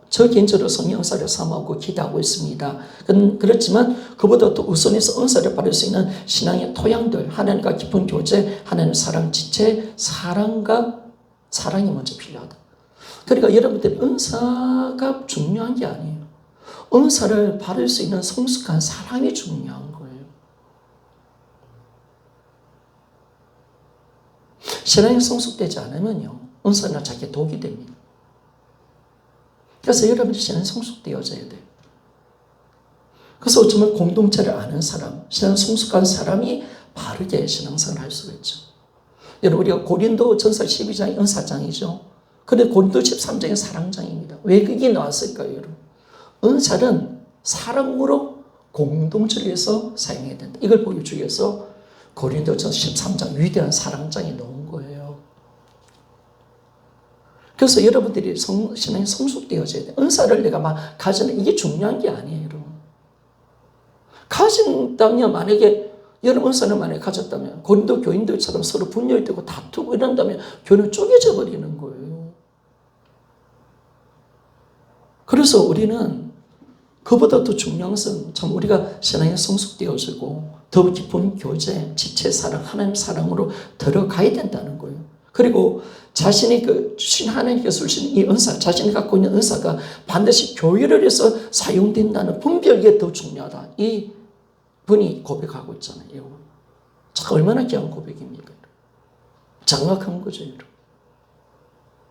저 개인적으로 성령 은사를 사모하고 기도하고 있습니다. 그렇지만 그보다 더 우선해서 은사를 받을 수 있는 신앙의 토양들, 하나님과 깊은 교제, 하나님 사랑, 지체, 사랑이 먼저 필요하다. 그러니까 여러분들 은사가 중요한 게 아니에요. 은사를 받을 수 있는 성숙한 사람이 중요한 거예요. 신앙이 성숙되지 않으면요, 은사는 자기 독이 됩니다. 그래서 여러분이 신앙이 성숙되어져야 돼요. 그래서 어쩌면 공동체를 아는 사람, 신앙 성숙한 사람이 바르게 신앙생활을 할 수가 있죠. 여러분, 우리가 고린도 전서 12장이 은사장이죠. 그런데 고린도 13장이 사랑장입니다. 왜 그게 나왔을까요, 여러분? 은사는 사랑으로 공동체를 위해서 사용해야 된다. 이걸 보여주기 위해서 고린도전서 13장 위대한 사랑장이 나온 거예요. 그래서 여러분들이 신앙이 성숙되어져야 돼요. 은사를 내가 막 가지는 이게 중요한 게 아니에요, 여러분. 가진다면 만약에 여러분 은사를 만약에 가졌다면 고린도 교인들처럼 서로 분열되고 다투고 이런다면 교회는 쪼개져 버리는 거예요. 그래서 우리는 그보다 더 중요한 것은 참 우리가 신앙이 성숙되어지고 더 깊은 교제, 지체 사랑, 하나님 사랑으로 들어가야 된다는 거예요. 그리고 자신이 주신 하나님께서 주신 이 은사, 자신이 갖고 있는 은사가 반드시 교회를 위해서 사용된다는 분별이 더 중요하다. 이 분이 고백하고 있잖아요. 참 얼마나 귀한 고백입니까? 장악한 거죠, 여러분.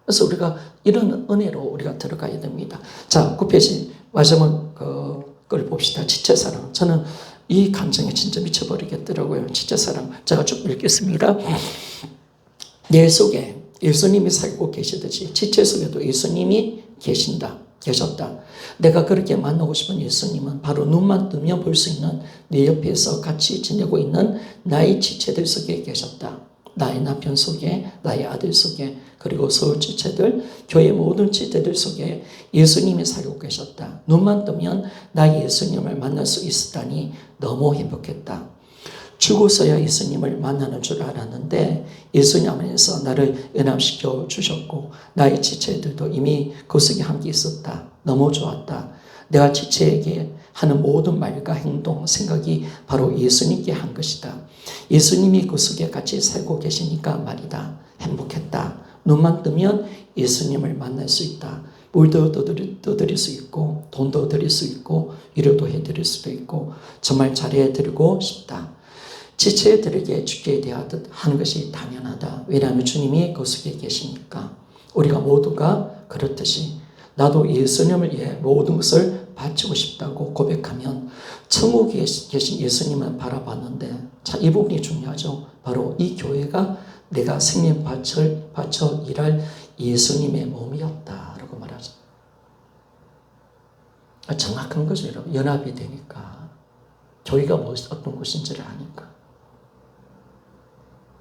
그래서 우리가 이런 은혜로 우리가 들어가야 됩니다. 자, 9페이지 마지막 걸 봅시다. 지체사랑. 저는 이 감정에 진짜 미쳐버리겠더라고요. 지체사랑. 제가 쭉 읽겠습니다. 내 속에 예수님이 살고 계시듯이 지체 속에도 예수님이 계셨다. 내가 그렇게 만나고 싶은 예수님은 바로 눈만 뜨면 볼 수 있는 내 옆에서 같이 지내고 있는 나의 지체들 속에 계셨다. 나의 남편 속에, 나의 아들 속에, 그리고 서울 지체들, 교회 모든 지체들 속에 예수님이 살고 계셨다. 눈만 뜨면 나의 예수님을 만날 수 있었다니 너무 행복했다. 죽어서야 예수님을 만나는 줄 알았는데 예수님 안에서 나를 연합시켜 주셨고 나의 지체들도 이미 그 속에 함께 있었다. 너무 좋았다. 내가 지체에게 하는 모든 말과 행동, 생각이 바로 예수님께 한 것이다. 예수님이 그 속에 같이 살고 계시니까 말이다. 행복했다. 눈만 뜨면 예수님을 만날 수 있다. 물도 떠드릴 수 있고 돈도 드릴 수 있고 위로도 해드릴 수도 있고 정말 잘해드리고 싶다. 지체들에게 죽게 대하듯 하는 것이 당연하다. 왜냐하면 주님이 그 속에 계시니까. 우리가 모두가 그렇듯이 나도 예수님을 위해 모든 것을 바치고 싶다고 고백하면 천국에 계신 예수님을 바라봤는데 자, 이 부분이 중요하죠. 바로 이 교회가 내가 생명 바쳐 일할 예수님의 몸이었다라고 말하죠. 정확한 거죠, 여러분. 연합이 되니까. 교회가 어떤 곳인지를 아니까.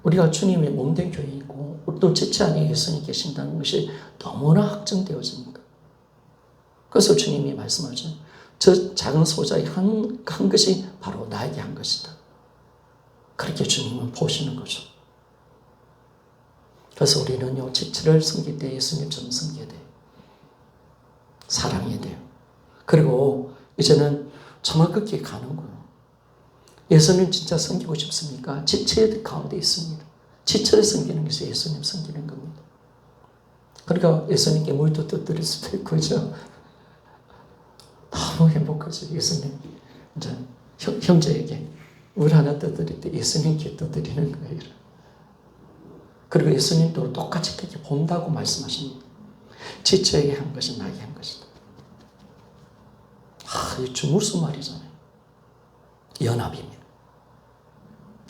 우리가 주님의 몸된 교회이고 또 지체 안에 예수님이 계신다는 것이 너무나 확정되어집니다. 그래서 주님이 말씀하죠. 저 작은 소자의 한 것이 바로 나에게 한 것이다. 그렇게 주님은 보시는 거죠. 그래서 우리는요, 지체를 섬길 때 예수님처럼 섬겨야 돼요. 사랑해야 돼요. 그리고 이제는 정확하게 가는 거예요. 예수님 진짜 섬기고 싶습니까? 지체 가운데 있습니다. 지체를 섬기는 것이 예수님 섬기는 겁니다. 그러니까 예수님께 물도 떠드릴 수도 있고, 그죠? 너무 행복하죠. 예수님. 이제 형제에게 물 하나 떠드릴 때 예수님께 떠드리는 거예요. 그리고 예수님도 똑같이 그렇게 본다고 말씀하십니다. 지체에게 한 것이 나에게 한 것이다. 이 무슨 말이잖아요. 연합입니다.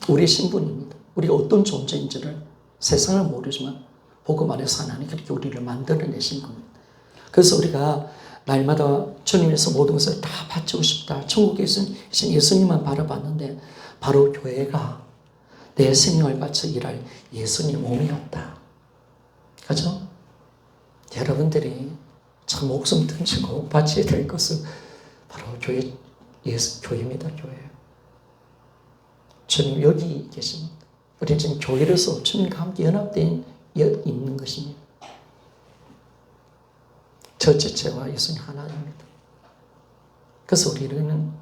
우리의 신분입니다. 우리가 어떤 존재인지를 세상을 모르지만 복음 안에서 하나님 그렇게 우리를 만들어내신 겁니다. 그래서 우리가 날마다 주님에서 모든 것을 다 바치고 싶다. 천국에 계신 예수님만 바라봤는데 바로 교회가 내 생명을 바쳐 일할 예수님 몸이었다. 그죠? 여러분들이 참 목숨 던지고 바쳐야 될 것은 바로 교회입니다. 교회. 주님 여기 계십니다. 우리는 지금 교회로서 주님과 함께 연합되어 있는 것입니다. 저체체와 예수님 하나입니다. 그래서 우리는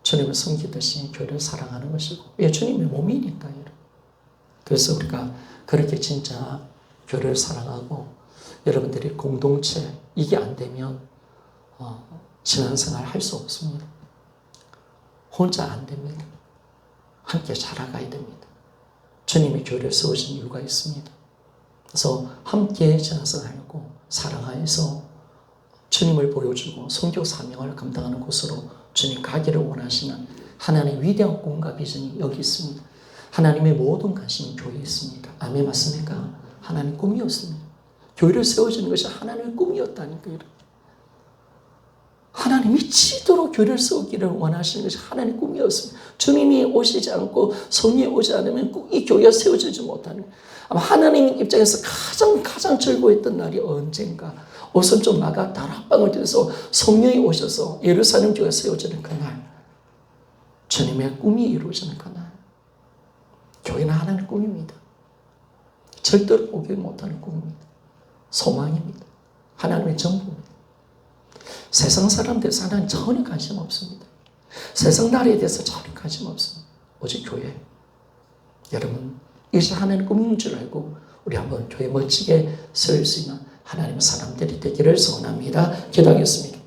주님을 섬기듯이 교회를 사랑하는 것이고, 왜 주님의 몸이니까. 그래서 우리가 그렇게 진짜 교회를 사랑하고, 여러분들이 공동체, 이게 안 되면 신앙생활 할 수 없습니다. 혼자 안 됩니다. 함께 자라가야 됩니다. 주님이 교회를 세우신 이유가 있습니다. 그래서 함께 신앙생활하고 사랑하여서 주님을 보여주고 선교 사명을 감당하는 곳으로 주님 가기를 원하시는 하나님의 위대한 꿈과 비전이 여기 있습니다. 하나님의 모든 관심이 교회에 있습니다. 아멘 맞습니까? 하나님의 꿈이었습니다. 교회를 세워주는 것이 하나님의 꿈이었다니까요. 하나님 미치도록 교회를 세우기를 원하시는 것이 하나님의 꿈이었습니다. 주님이 오시지 않고 성령이 오지 않으면 이 교회가 세워지지 못하는 거예요. 아마 하나님 입장에서 가장 즐거워했던 날이 언젠가 옷은 좀 나가 다락방을 들여서 성령이 오셔서 예루살렘 교회가 세워지는 그날, 주님의 꿈이 이루어지는 그날. 교회는 하나님의 꿈입니다. 절대로 포기 못하는 꿈입니다. 소망입니다. 하나님의 전부입니다. 세상 사람들에 대해서 하나님 전혀 관심 없습니다. 세상 나라에 대해서 전혀 관심 없습니다. 오직 교회. 여러분, 이것이 하나님의 꿈인 줄 알고 우리 한번 교회 멋지게 세울 수 있는 하나님의 사람들이 되기를 소원합니다. 기도하겠습니다.